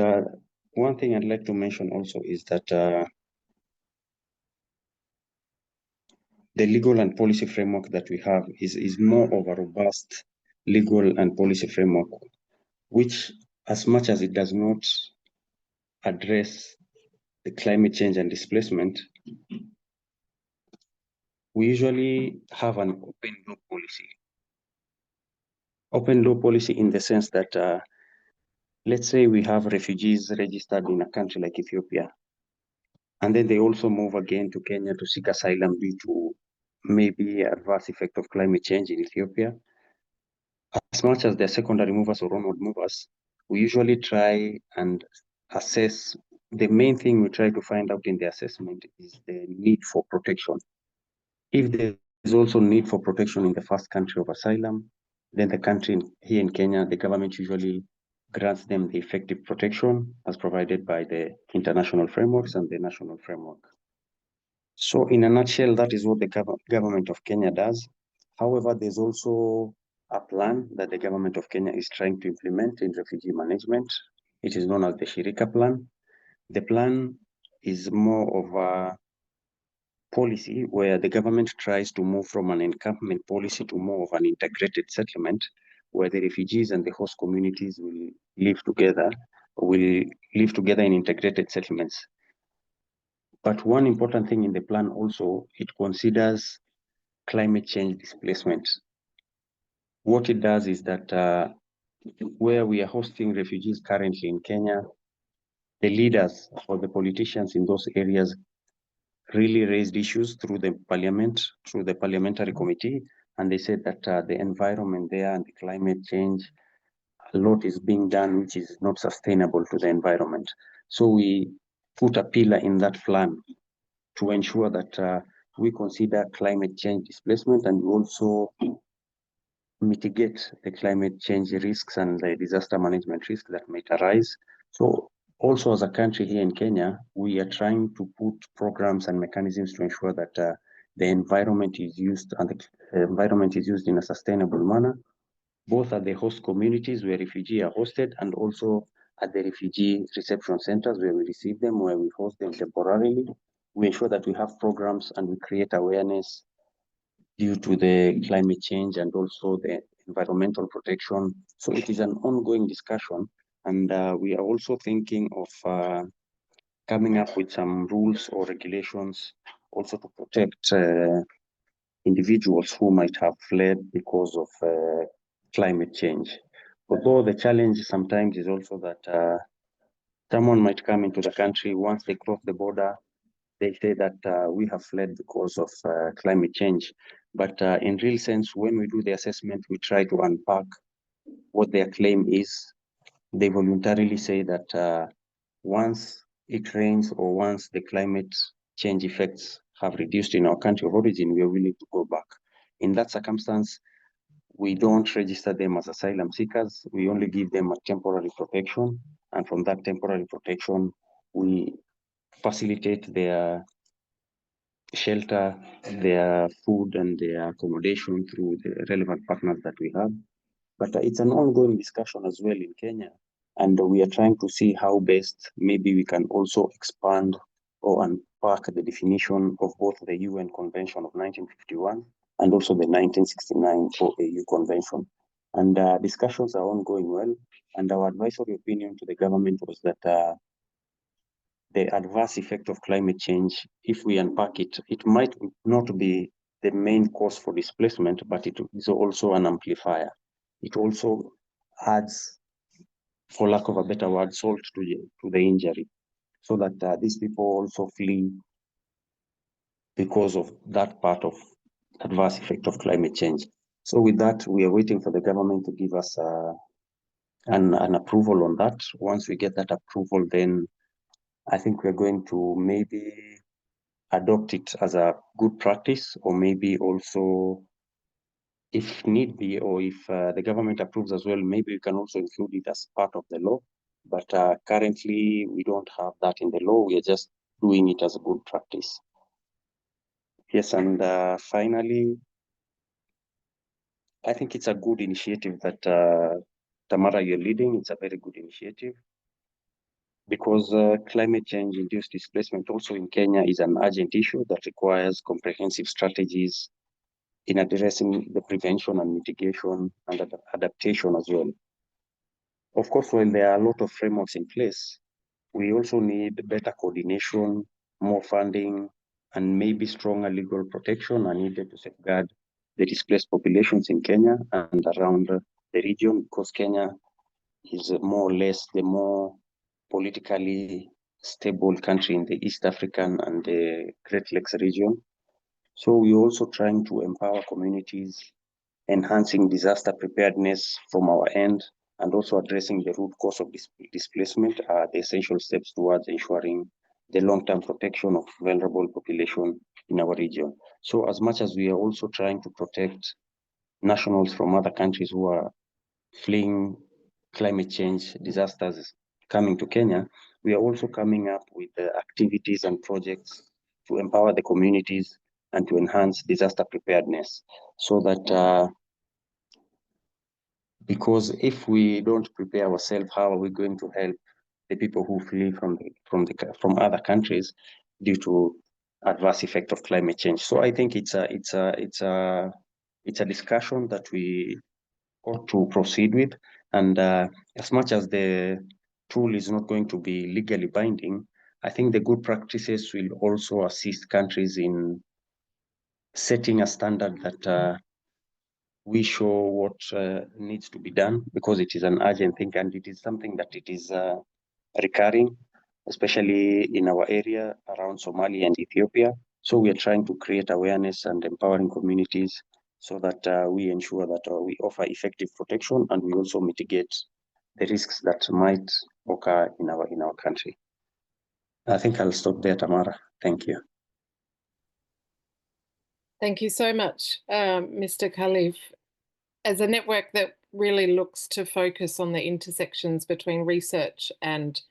one thing I'd like to mention also is that the legal and policy framework that we have is more of a robust legal and policy framework, which, as much as it does not address the climate change and displacement, we usually have an open door policy. Open door policy in the sense that, let's say we have refugees registered in a country like Ethiopia, and then they also move again to Kenya to seek asylum due to maybe adverse effect of climate change in Ethiopia. As much as they're secondary movers or onward movers, we usually try and assess. The main thing we try to find out in the assessment is the need for protection. If there is also need for protection in the first country of asylum, then the country here in Kenya, the government usually grants them the effective protection as provided by the international frameworks and the national framework. So in a nutshell, that is what the government of Kenya does. However, there's also a plan that the government of Kenya is trying to implement in refugee management. It is known as the Shirika plan. The plan is more of a policy where the government tries to move from an encampment policy to more of an integrated settlement, where the refugees and the host communities will live together in integrated settlements. But one important thing in the plan also, it considers climate change displacement. What it does is that where we are hosting refugees currently in Kenya, the leaders or the politicians in those areas really raised issues through the parliament, through the parliamentary committee, and they said that the environment there and the climate change, a lot is being done which is not sustainable to the environment. So we put a pillar in that plan to ensure that we consider climate change displacement, and we also mitigate the climate change risks and the disaster management risks that might arise. So also as a country here in Kenya, we are trying to put programs and mechanisms to ensure that the environment is used and the environment is used in a sustainable manner, both at the host communities where refugees are hosted and also at the refugee reception centers where we receive them, where we host them temporarily. We ensure that we have programs and we create awareness due to the climate change and also the environmental protection. So it is an ongoing discussion, and we are also thinking of coming up with some rules or regulations also to protect individuals who might have fled because of climate change. Although the challenge sometimes is also that someone might come into the country, once they cross the border, they say that we have fled because of climate change. But in real sense, when we do the assessment, we try to unpack what their claim is. They voluntarily say that once it rains or once the climate change effects have reduced in our country of origin, we are willing to go back. In that circumstance, we don't register them as asylum seekers. We only give them a temporary protection. And from that temporary protection, we facilitate their shelter, their food, and their accommodation through the relevant partners that we have. But it's an ongoing discussion as well in Kenya. And we are trying to see how best maybe we can also expand or unpack the definition of both the UN Convention of 1951 and also the 1969 OAU Convention. And discussions are ongoing well, and our advisory opinion to the government was that the adverse effect of climate change, if we unpack it, it might not be the main cause for displacement, but it is also an amplifier. It also adds, for lack of a better word, salt to the injury, so that these people also flee because of that part of adverse effect of climate change. So with that, we are waiting for the government to give us an approval on that. Once we get that approval, then I think we're going to maybe adopt it as a good practice, or maybe also, if need be, or if the government approves as well, maybe we can also include it as part of the law. But currently, we don't have that in the law. We are just doing it as a good practice. Yes, and finally, I think it's a good initiative that Tamara, you're leading. It's a very good initiative, because climate change-induced displacement also in Kenya is an urgent issue that requires comprehensive strategies in addressing the prevention and mitigation and adaptation as well. Of course, while there are a lot of frameworks in place, we also need better coordination, more funding, and maybe stronger legal protection are needed to safeguard the displaced populations in Kenya and around the region, because Kenya is more or less the more politically stable country in the East African and the Great Lakes region. So we're also trying to empower communities, enhancing disaster preparedness from our end, and also addressing the root cause of displacement are the essential steps towards ensuring the long-term protection of vulnerable population in our region. So as much as we are also trying to protect nationals from other countries who are fleeing climate change disasters coming to Kenya, we are also coming up with activities and projects to empower the communities and to enhance disaster preparedness, so that because if we don't prepare ourselves, how are we going to help the people who flee from other countries due to adverse effect of climate change? So I think it's a discussion that we ought to proceed with, and as much as the tool is not going to be legally binding, I think the good practices will also assist countries in setting a standard that we show what needs to be done, because it is an urgent thing and it is something that it is recurring, especially in our area around Somalia and Ethiopia. So we are trying to create awareness and empowering communities so that we ensure that we offer effective protection and we also mitigate the risks that might occur in our country. I think I'll stop there, Tamara. Thank you.
Thank you so much, Mr. Khalif. As a network that really looks to focus on the intersections between research and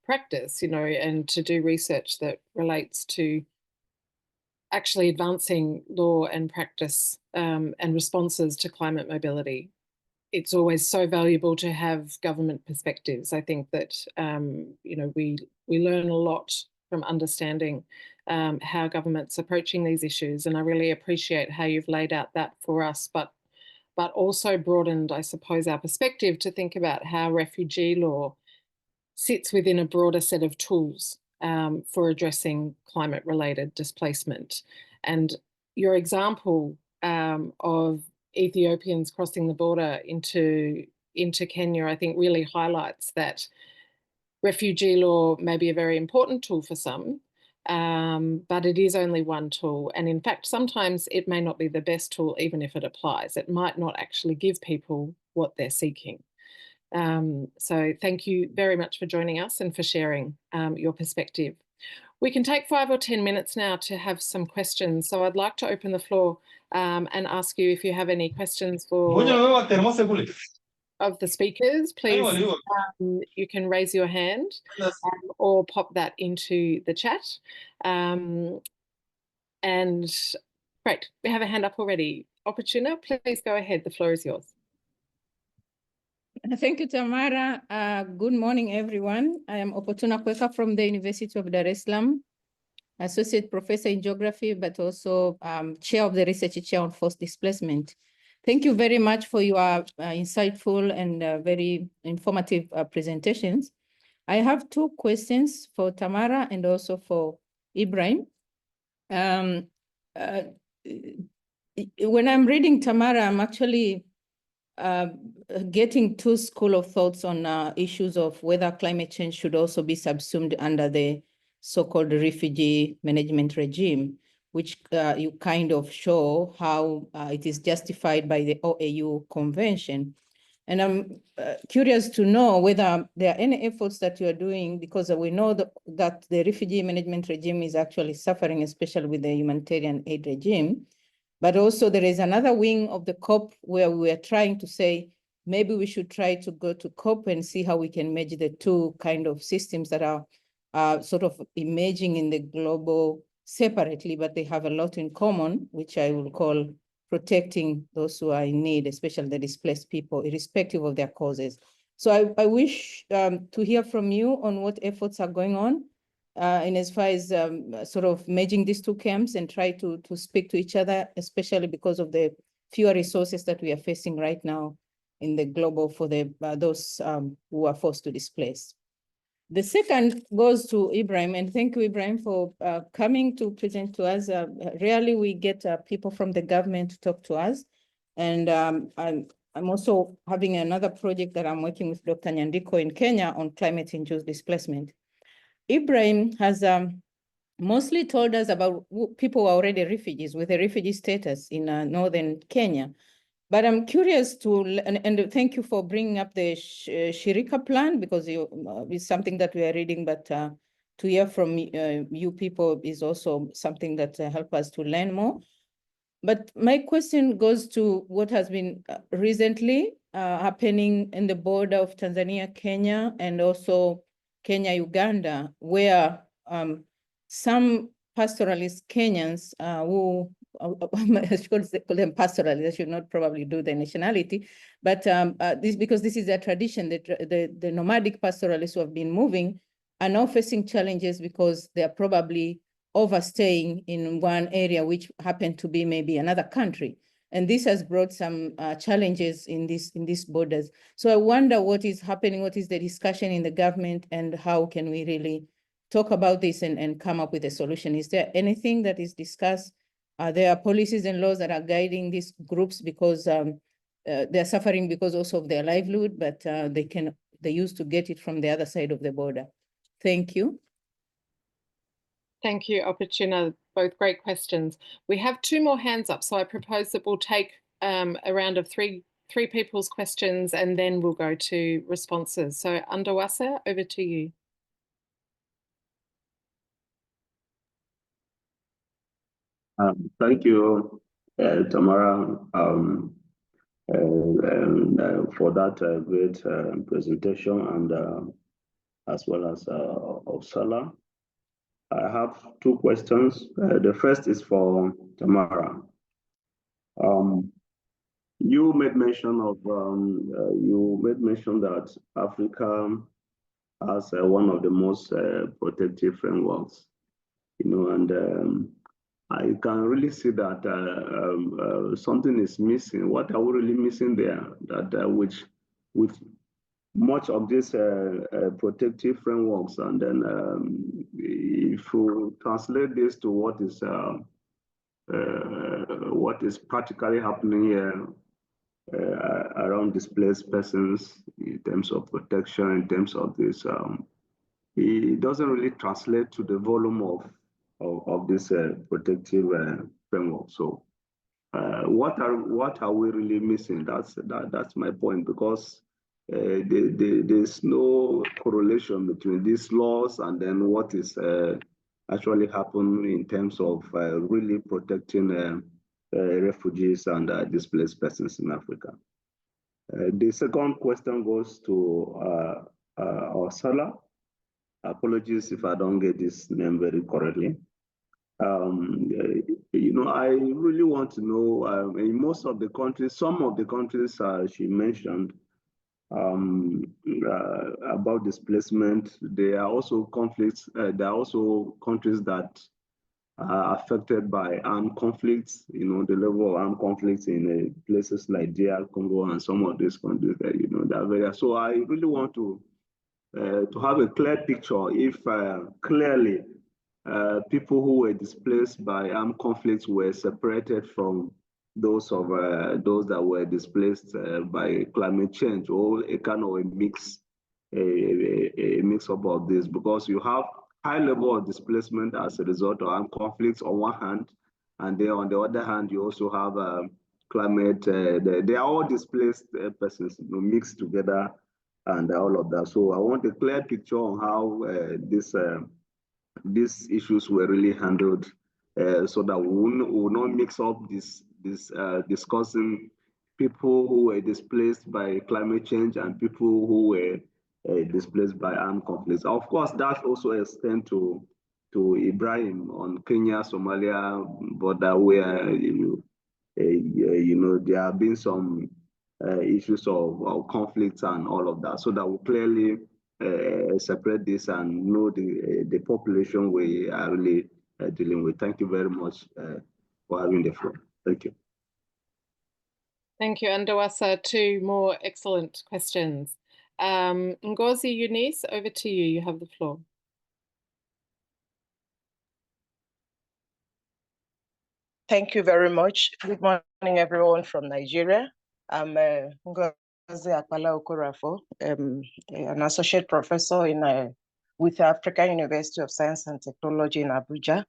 practice, and to do research that relates to actually advancing law and practice and responses to climate mobility, it's always so valuable to have government perspectives. I think that, we learn a lot from understanding how government's approaching these issues. And I really appreciate how you've laid out that for us, but also broadened, I suppose, our perspective to think about how refugee law sits within a broader set of tools for addressing climate-related displacement. And your example of Ethiopians crossing the border into Kenya, I think really highlights that refugee law may be a very important tool for some, but it is only one tool. And in fact, sometimes it may not be the best tool, even if it applies. It might not actually give people what they're seeking. So thank you very much for joining us and for sharing your perspective. We can take 5 or 10 minutes now to have some questions. So I'd like to open the floor and ask you if you have any questions of the speakers. Please, you can raise your hand or pop that into the chat. And great, we have a hand up already. Opportuna, please go ahead. The floor is yours.
Thank you, Tamara. Good morning, everyone. I am Opportuna Kweka from the University of Dar es Salaam. Associate Professor in Geography, but also Chair of the Research Chair on Forced Displacement. Thank you very much for your insightful and very informative presentations. I have two questions for Tamara and also for Ibrahim. When I'm reading Tamara, I'm actually getting two schools of thoughts on issues of whether climate change should also be subsumed under the so-called refugee management regime, which you kind of show how it is justified by the OAU Convention. And I'm curious to know whether there are any efforts that you are doing, because we know that the refugee management regime is actually suffering, especially with the humanitarian aid regime. But also there is another wing of the COP where we are trying to say, maybe we should try to go to COP and see how we can merge the two kind of systems that are sort of emerging in the global separately, but they have a lot in common, which I will call protecting those who are in need, especially the displaced people, irrespective of their causes. So I wish to hear from you on what efforts are going on in as far as sort of merging these two camps and try to speak to each other, especially because of the fewer resources that we are facing right now in the global for the those who are forced to displace. The second goes to Ibrahim, and thank you, Ibrahim, for coming to present to us. Rarely we get people from the government to talk to us. And I'm also having another project that I'm working with Dr. Nyandiko in Kenya on climate-induced displacement. Ibrahim has mostly told us about people who are already refugees with a refugee status in northern Kenya. But I'm curious to, and thank you for bringing up the Shirika plan, because it's something that we are reading, but to hear from you people is also something that helps us to learn more. But my question goes to what has been recently happening in the border of Tanzania, Kenya, and also Kenya, Uganda, where some pastoralist Kenyans who, I should call them pastoralists, I should not probably do the nationality, but because this is a tradition, the nomadic pastoralists who have been moving are now facing challenges because they are probably overstaying in one area, which happened to be maybe another country. And this has brought some challenges in these borders. So I wonder what is happening, what is the discussion in the government, and how can we really talk about this and come up with a solution? Is there anything that is discussed? There are policies and laws that are guiding these groups because they're suffering because also of their livelihood, but they used to get it from the other side of the border. Thank you.
Thank you, Opportuna. Both great questions. We have two more hands up, so I propose that we'll take a round of three people's questions, and then we'll go to responses. So Andawasa, over to you.
Thank you, Tamara, for that great presentation, and as well as Ursula. I have two questions. The first is for Tamara. You made mention of that Africa has one of the most protective frameworks, and I can really see that something is missing. What are we really missing there? That which with much of these protective frameworks, and then if you translate this to what is practically happening here around displaced persons in terms of protection, in terms of this, it doesn't really translate to the volume of this protective framework. So what are we really missing? That's my point, because there's no correlation between these laws and then what is actually happening in terms of really protecting refugees and displaced persons in Africa. The second question goes to Ursula. Apologies if I don't get this name very correctly. I really want to know, in most of the countries, some of the countries she mentioned about displacement, there are also conflicts. There are also countries that affected by armed conflicts, the level of armed conflicts in places like DR Congo and some of these countries that, that very. So I really want to have a clear picture if clearly people who were displaced by armed conflicts were separated from those that were displaced by climate change, or a kind of a mix up of this, because you have high level of displacement as a result of armed conflicts on one hand, and then on the other hand, you also have climate. They are all displaced persons, mixed together, and all of that. So I want a clear picture on how these issues were really handled, so that we will not mix up discussing people who were displaced by climate change and people who were displaced by armed conflicts. Of course, that also extends to Ibrahim on Kenya-Somalia border, where there have been some issues of conflicts and all of that, so that we clearly separate this and know the population we are really dealing with. Thank you very much for having the floor. Thank you.
Thank you, Andawasa. Two more excellent questions. Ngozi Eunice, over to you. You have the floor.
Thank you very much. Good morning, everyone from Nigeria. I'm Ngozi Akpala Okorafo, an associate professor with African University of Science and Technology in Abuja.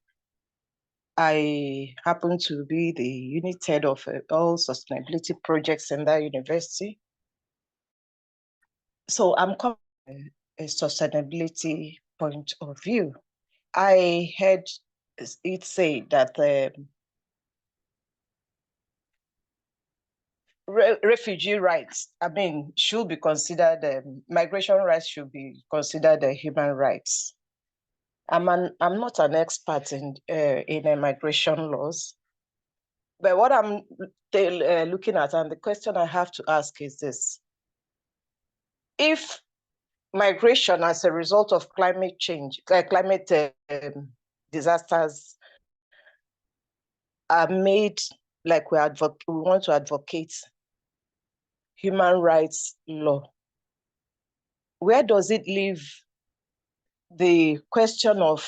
I happen to be the unit head of all sustainability projects in that university. So I'm coming from a sustainability point of view. I heard it say that refugee rights, should be considered, migration rights should be considered human rights. I'm not an expert in migration laws, but what I'm looking at, and the question I have to ask is this: if migration as a result of climate change, climate disasters are made like we want to advocate human rights law, where does it leave the question of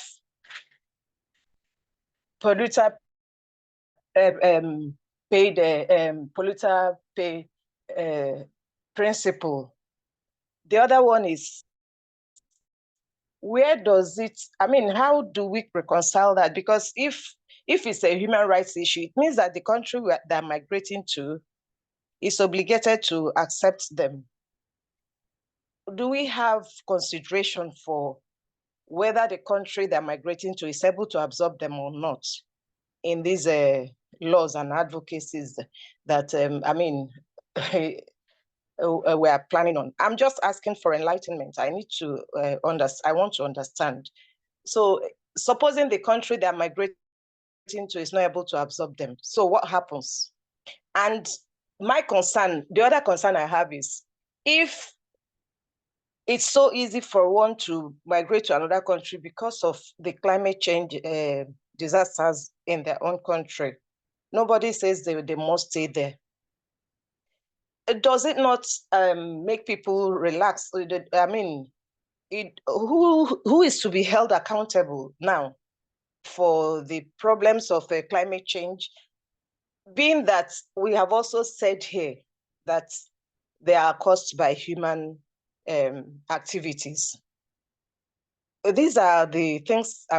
polluter pay principle? The other one is, where does it, how do we reconcile that? Because if it's a human rights issue, it means that the country they're migrating to is obligated to accept them. Do we have consideration for whether the country they're migrating to is able to absorb them or not in these laws and advocacies that, we are planning on? I'm just asking for enlightenment. I need to I want to understand. So supposing the country they're migrating to is not able to absorb them, so what happens? And my concern, the other concern I have is, if it's so easy for one to migrate to another country because of the climate change disasters in their own country, nobody says they must stay there. Does it not make people relax? Who is to be held accountable now for the problems of climate change, being that we have also said here that they are caused by human activities? These are the things I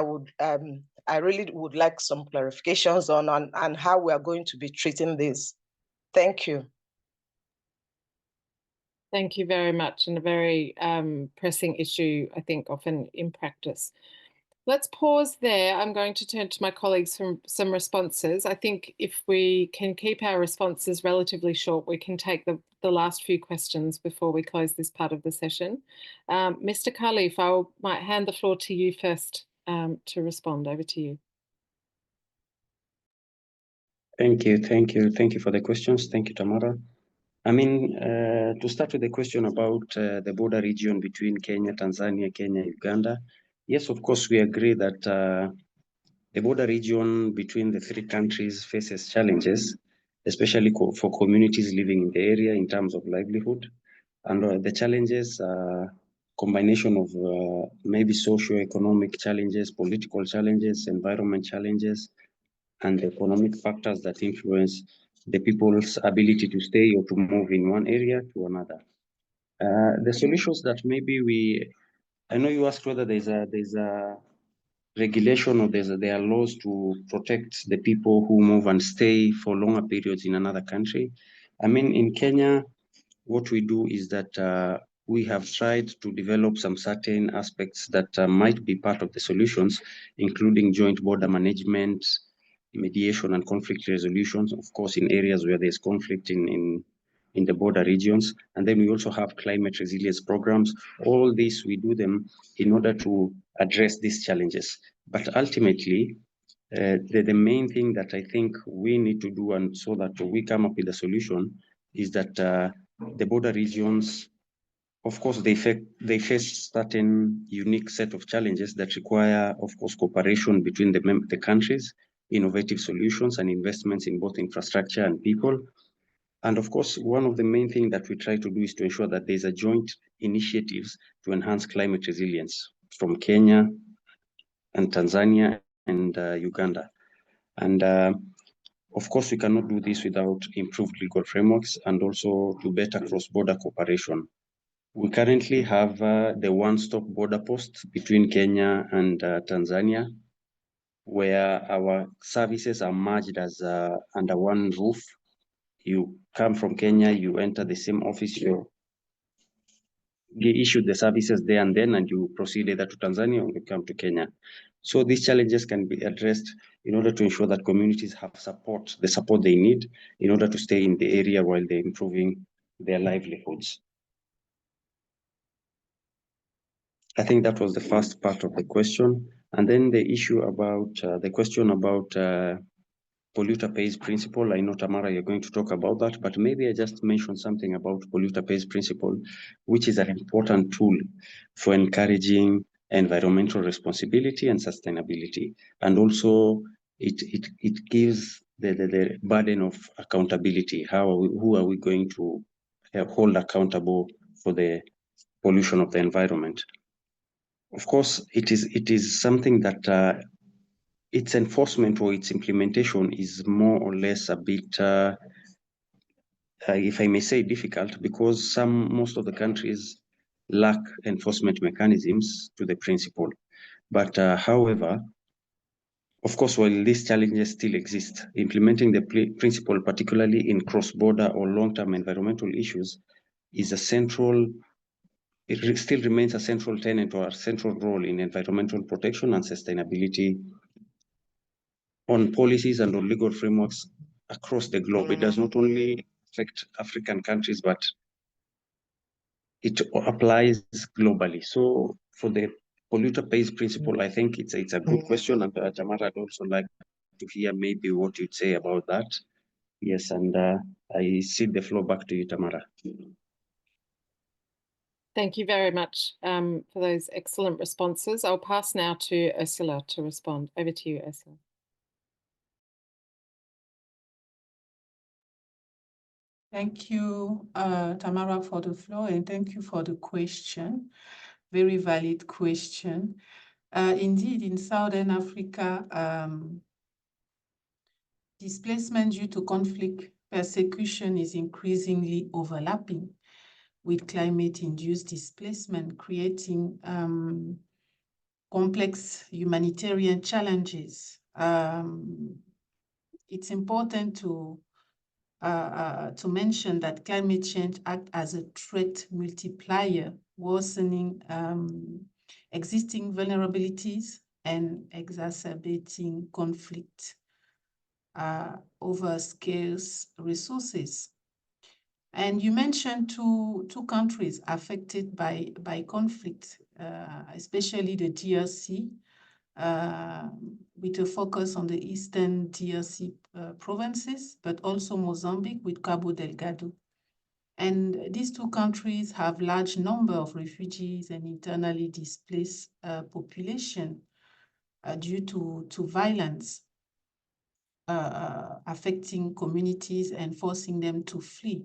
really would like some clarifications on how we are going to be treating this. Thank you.
Thank you very much, and a very pressing issue, I think, often in practice. Let's pause there. I'm going to turn to my colleagues for some responses. I think if we can keep our responses relatively short, we can take the last few questions before we close this part of the session. Mr. Khalif, I might hand the floor to you first to respond. Over to you.
Thank you for the questions. Thank you, Tamara. To start with the question about the border region between Kenya, Tanzania, Kenya, Uganda. Yes, of course, we agree that the border region between the three countries faces challenges, especially for communities living in the area in terms of livelihood. And the challenges are combination of maybe socio-economic challenges, political challenges, environment challenges, and economic factors that influence the people's ability to stay or to move in one area to another. The solutions that maybe I know you asked whether there's a regulation or there are laws to protect the people who move and stay for longer periods in another country. I mean, in Kenya, what we do is that we have tried to develop some certain aspects that might be part of the solutions, including joint border management, mediation and conflict resolutions, of course, in areas where there's conflict in the border regions. And then we also have climate resilience programs. All these, we do them in order to address these challenges. But ultimately, the main thing that I think we need to do, and so that we come up with a solution, is that the border regions, of course, they face certain unique set of challenges that require, of course, cooperation between the countries, innovative solutions and investments in both infrastructure and people. And of course, one of the main things that we try to do is to ensure that there's a joint initiatives to enhance climate resilience from Kenya and Tanzania and Uganda. And of course, we cannot do this without improved legal frameworks and also to better cross-border cooperation. We currently have the one-stop border post between Kenya and Tanzania, where our services are merged as under one roof. You come from Kenya, you enter the same office, you issue the services there and then, and you proceed either to Tanzania or you come to Kenya. So these challenges can be addressed in order to ensure that communities have the support they need in order to stay in the area while they're improving their livelihoods. I think that was the first part of the question. And then the issue about the question about polluter pays principle. I know, Tamara, you're going to talk about that, but maybe I just mention something about polluter pays principle, which is an important tool for encouraging environmental responsibility and sustainability. And also it gives the burden of accountability. Who are we going to hold accountable for the pollution of the environment? Of course, it is something that its enforcement or its implementation is more or less a bit, if I may say, difficult, because most of the countries lack enforcement mechanisms to the principle. But however, of course, while these challenges still exist, implementing the principle, particularly in cross-border or long-term environmental issues, is a central. It still remains a central tenet or a central role in environmental protection and sustainability on policies and on legal frameworks across the globe. It does not only affect African countries, but it applies globally. So for the polluter pays principle, I think it's a good question. And Tamara, I'd also like to hear maybe what you'd say about that. Yes, and I cede the floor back to you, Tamara.
Thank you very much for those excellent responses. I'll pass now to Ursula to respond. Over to you, Ursula.
Thank you, Tamara, for the floor, and thank you for the question. Very valid question. Indeed, in Southern Africa, displacement due to conflict persecution is increasingly overlapping with climate-induced displacement, creating complex humanitarian challenges. It's important to mention that climate change acts as a threat multiplier, worsening existing vulnerabilities and exacerbating conflict over scarce resources. And you mentioned two countries affected by conflict, especially the DRC, with a focus on the eastern DRC provinces, but also Mozambique with Cabo Delgado. And these two countries have large number of refugees and internally displaced population. due to violence affecting communities and forcing them to flee.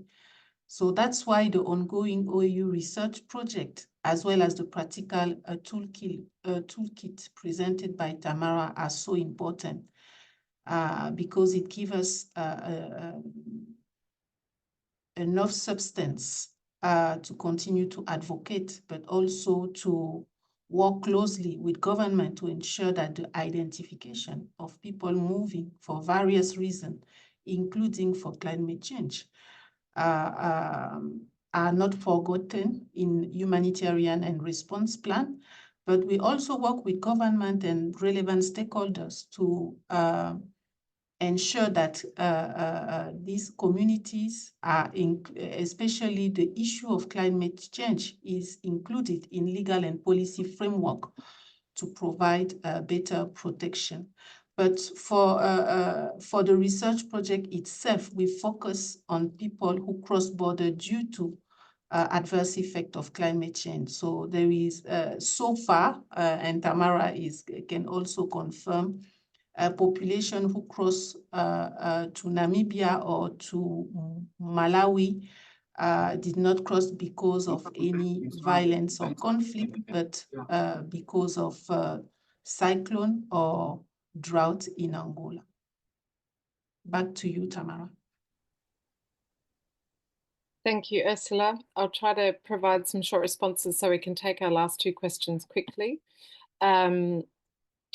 So that's why the ongoing OAU research project, as well as the practical toolkit presented by Tamara, are so important because it gives us enough substance to continue to advocate, but also to work closely with government to ensure that the identification of people moving for various reasons, including for climate change, are not forgotten in humanitarian and response plan. But we also work with government and relevant stakeholders to ensure that these communities are, especially the issue of climate change, is included in legal and policy framework to provide better protection. But for the research project itself, we focus on people who cross border due to adverse effect of climate change. So there is so far, and Tamara can also confirm, a population who cross to Namibia or to Malawi did not cross because of any violence or conflict, but because of cyclone or drought in Angola. Back to you, Tamara.
Thank you, Ursula. I'll try to provide some short responses so we can take our last two questions quickly.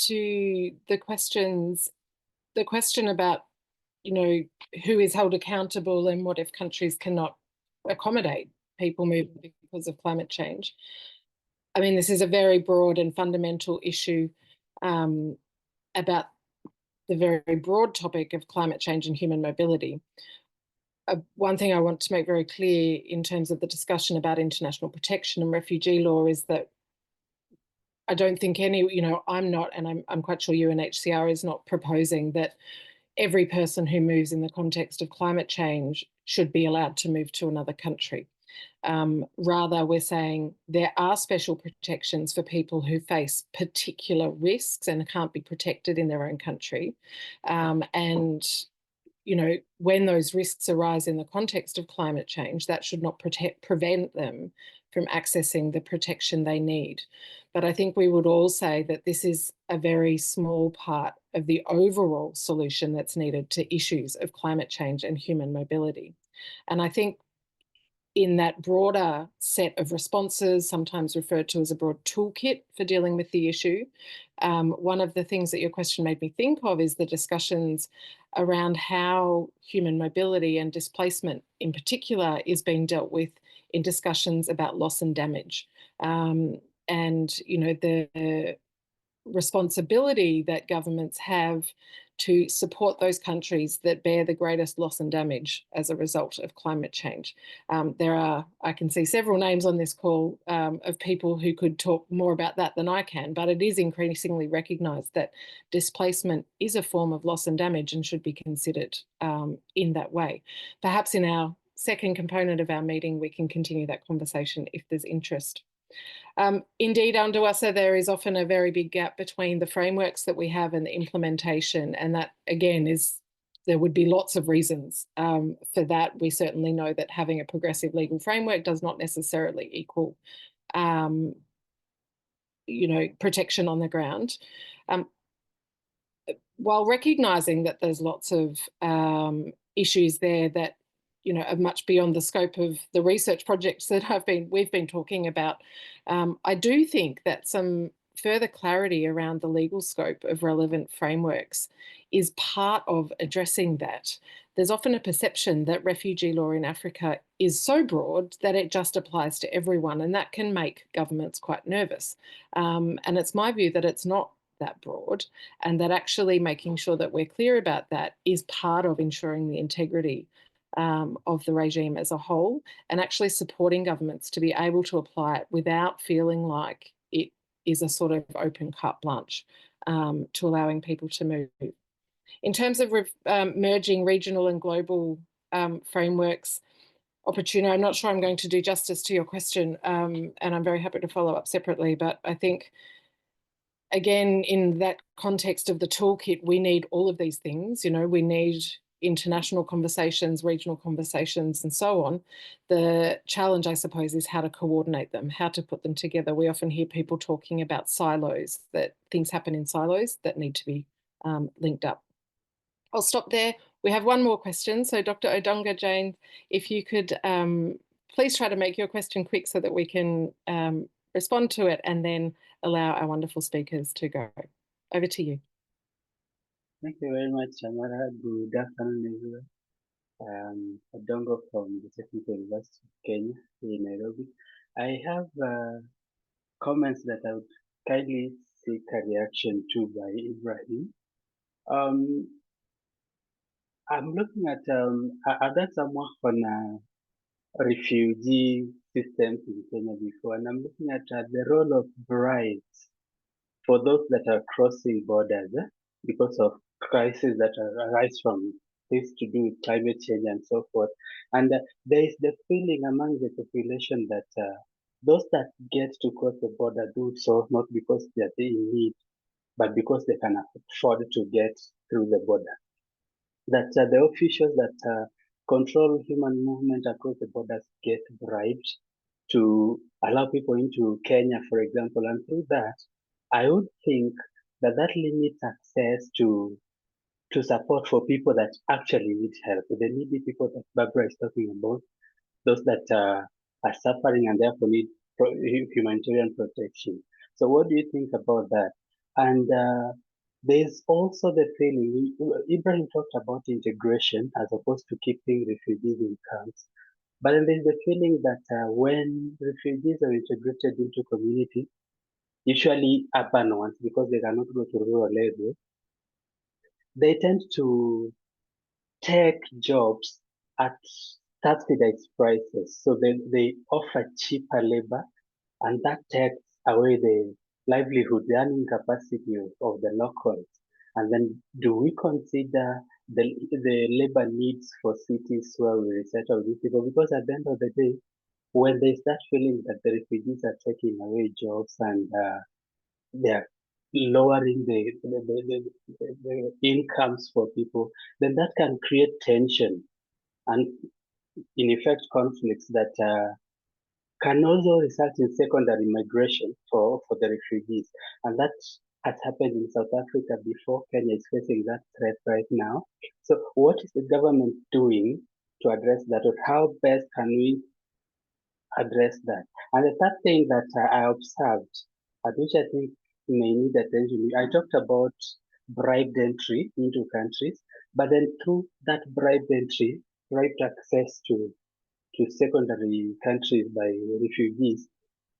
To the question about, who is held accountable and what if countries cannot accommodate people moving because of climate change. I mean, this is a very broad and fundamental issue about the very broad topic of climate change and human mobility. One thing I want to make very clear in terms of the discussion about international protection and refugee law is that I don't think I'm not, and I'm quite sure UNHCR is not proposing that every person who moves in the context of climate change should be allowed to move to another country. Rather, we're saying there are special protections for people who face particular risks and can't be protected in their own country. And when those risks arise in the context of climate change, that should not prevent them from accessing the protection they need. But I think we would all say that this is a very small part of the overall solution that's needed to issues of climate change and human mobility. And I think in that broader set of responses, sometimes referred to as a broad toolkit for dealing with the issue, one of the things that your question made me think of is the discussions around how human mobility and displacement in particular is being dealt with in discussions about loss and damage. And, the responsibility that governments have to support those countries that bear the greatest loss and damage as a result of climate change. I can see several names on this call of people who could talk more about that than I can, but it is increasingly recognised that displacement is a form of loss and damage and should be considered in that way. Perhaps in our second component of our meeting, we can continue that conversation if there's interest. Indeed, under UNSW, there is often a very big gap between the frameworks that we have and the implementation, and that again there would be lots of reasons for that. We certainly know that having a progressive legal framework does not necessarily equal protection on the ground. While recognising that there's lots of issues there that are much beyond the scope of the research projects that we've been talking about, I do think that some further clarity around the legal scope of relevant frameworks is part of addressing that. There's often a perception that refugee law in Africa is so broad that it just applies to everyone, and that can make governments quite nervous. And it's my view that it's not that broad, and that actually making sure that we're clear about that is part of ensuring the integrity of the regime as a whole, and actually supporting governments to be able to apply it without feeling like it is a sort of open carte blanche to allowing people to move. In terms of merging regional and global frameworks, Opportuna, I'm not sure I'm going to do justice to your question, and I'm very happy to follow up separately, but I think again, in that context of the toolkit, we need all of these things. You know, we need international conversations, regional conversations, and so on. The challenge, I suppose, is how to coordinate them, how to put them together. We often hear people talking about silos, that things happen in silos that need to be linked up. I'll stop there. We have one more question. So Dr. Odonga Jane, if you could please try to make your question quick so that we can respond to it and then allow our wonderful speakers to go. Over to you.
Thank you very much, Tamara. Good afternoon, everyone. Odongo from the Technical University of Kenya in Nairobi. I have comments that I would kindly seek a reaction to by Ibrahim. I'm looking at, I've done some work on refugee systems in Kenya before, and I'm looking at the role of bribes for those that are crossing borders because of crises that arise from things to do with climate change and so forth. And there is the feeling among the population that those that get to cross the border do so not because they are in need, but because they can afford to get through the border. That the officials that control human movement across the borders get bribed to allow people into Kenya, for example, and through that, I would think that that limits access to support for people that actually need help. The needy people that Barbara is talking about, those that are suffering and therefore need humanitarian protection. So what do you think about that? And there's also the feeling, Ibrahim talked about integration as opposed to keeping refugees in camps. But then there's the feeling that when refugees are integrated into community, usually urban ones, because they cannot go to rural areas, they tend to take jobs at subsidized prices. So they offer cheaper labor, and that takes away the livelihood, the earning capacity of the locals. And then do we consider the labor needs for cities where we resettle these people? Because at the end of the day, when they start feeling that the refugees are taking away jobs and they're lowering the incomes for people, then that can create tension and, in effect, conflicts that can also result in secondary migration for the refugees. And that has happened in South Africa before. Kenya is facing that threat right now. So what is the government doing to address that, or how best can we address that? And the third thing that I observed, which I think may need attention, I talked about bribed entry into countries, but then through that bribed entry, bribed access to secondary countries by refugees,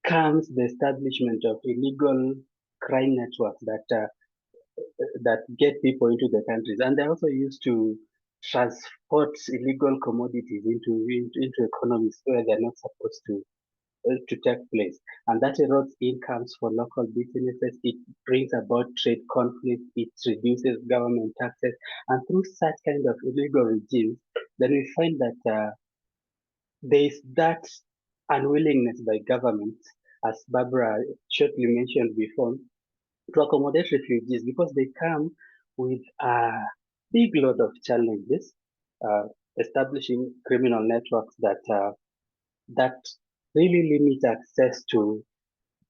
comes the establishment of illegal crime networks that get people into the countries, and they're also used to transport illegal commodities into economies where they're not supposed to take place, and that erodes incomes for local businesses. It brings about trade conflict. It reduces government taxes, and through such kind of illegal regimes, then we find that there is that unwillingness by governments, as Barbara shortly mentioned before, to accommodate refugees because they come with a big load of challenges, establishing criminal networks that really limit access to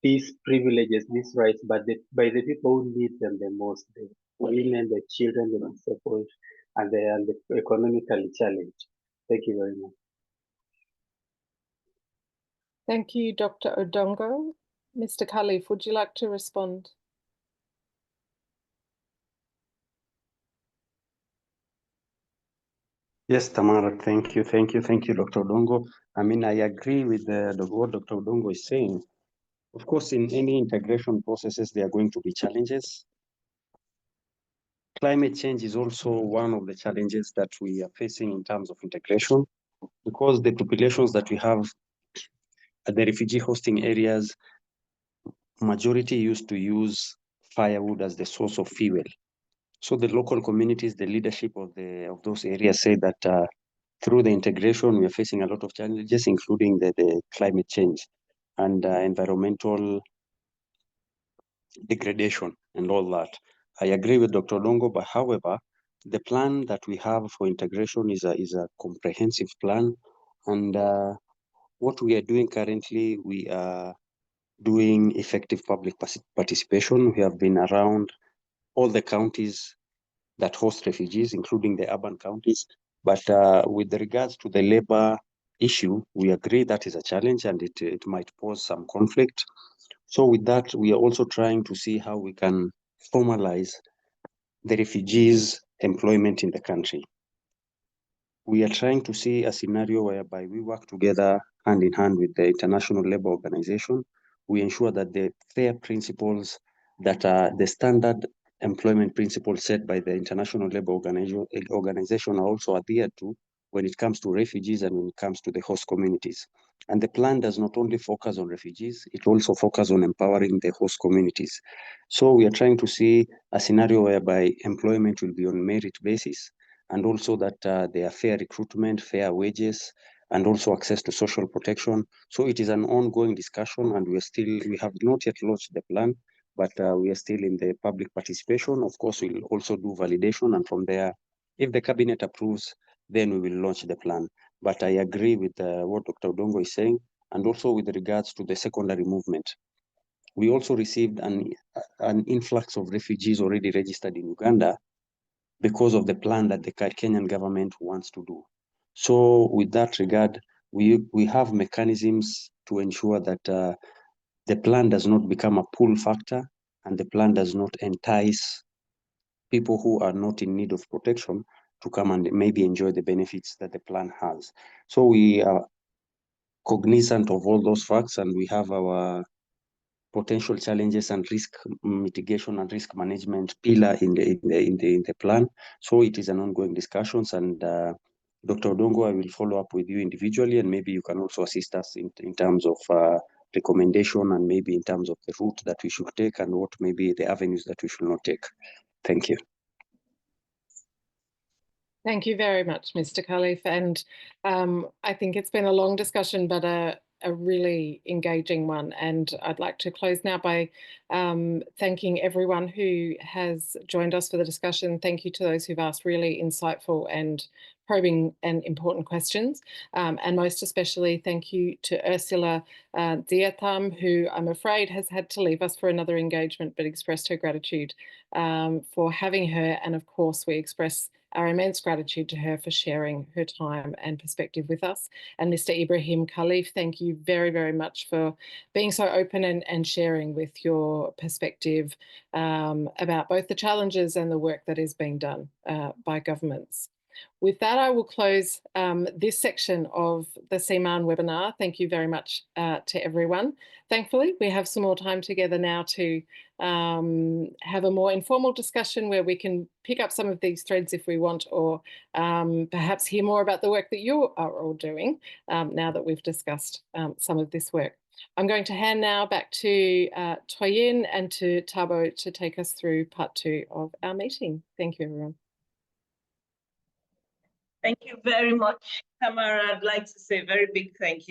these privileges, these rights, but by the people who need them the most, the women, the children, the disabled, and the economically challenged. Thank you very much.
Thank you, Dr. Odongo. Mr. Khalif, would you like to respond?
Yes, Tamara, thank you, Dr. Odongo. I mean, I agree with what Dr. Odongo is saying. Of course, in any integration processes, there are going to be challenges. Climate change is also one of the challenges that we are facing in terms of integration, because the populations that we have at the refugee hosting areas, majority used to use firewood as the source of fuel. So the local communities, the leadership of those areas say that through the integration, we are facing a lot of challenges, including the climate change and environmental degradation and all that. I agree with Dr. Longo, but however, the plan that we have for integration is a comprehensive plan. And what we are doing currently, we are doing effective public participation. We have been around all the counties that host refugees, including the urban counties. But with regards to the labor issue, we agree that is a challenge and it might pose some conflict. So with that, we are also trying to see how we can formalize the refugees' employment in the country. We are trying to see a scenario whereby we work together hand in hand with the International Labour Organization. We ensure that the fair principles that are the standard employment principles set by the International Labour Organization are also adhered to when it comes to refugees and when it comes to the host communities. And the plan does not only focus on refugees, it also focuses on empowering the host communities. So we are trying to see a scenario whereby employment will be on merit basis, and also that there are fair recruitment, fair wages, and also access to social protection. So it is an ongoing discussion, and we have not yet launched the plan, but we are still in the public participation. Of course, we'll also do validation, and from there, if the cabinet approves, then we will launch the plan. But I agree with what Dr. Odongo is saying, and also with regards to the secondary movement. We also received an influx of refugees already registered in Uganda because of the plan that the Kenyan government wants to do. So with that regard, we have mechanisms to ensure that the plan does not become a pull factor and the plan does not entice people who are not in need of protection to come and maybe enjoy the benefits that the plan has. So we are cognizant of all those facts, and we have our potential challenges and risk mitigation and risk management pillar in the plan. So it is an ongoing discussions, and Dr. Odongo, I will follow up with you individually, and maybe you can also assist us in terms of recommendation and maybe in terms of the route that we should take and what maybe the avenues that we should not take. Thank you.
Thank you very much, Mr. Khalif. And I think it's been a long discussion, but a really engaging one. And I'd like to close now by thanking everyone who has joined us for the discussion. Thank you to those who've asked really insightful and probing and important questions. And most especially, thank you to Ursula Dzietham, who I'm afraid has had to leave us for another engagement, but expressed her gratitude for having her. And of course, we express our immense gratitude to her for sharing her time and perspective with us. And Mr. Ibrahim Khalif, thank you very, very much for being so open and sharing with your perspective about both the challenges and the work that is being done by governments. With that, I will close this section of the CMARN webinar. Thank you very much to everyone. Thankfully, we have some more time together now to have a more informal discussion where we can pick up some of these threads if we want, or perhaps hear more about the work that you are all doing now that we've discussed some of this work. I'm going to hand now back to Toyin and to Thabo to take us through part 2 of our meeting. Thank you, everyone.
Thank you very much, Tamara. I'd like to say a very big thank you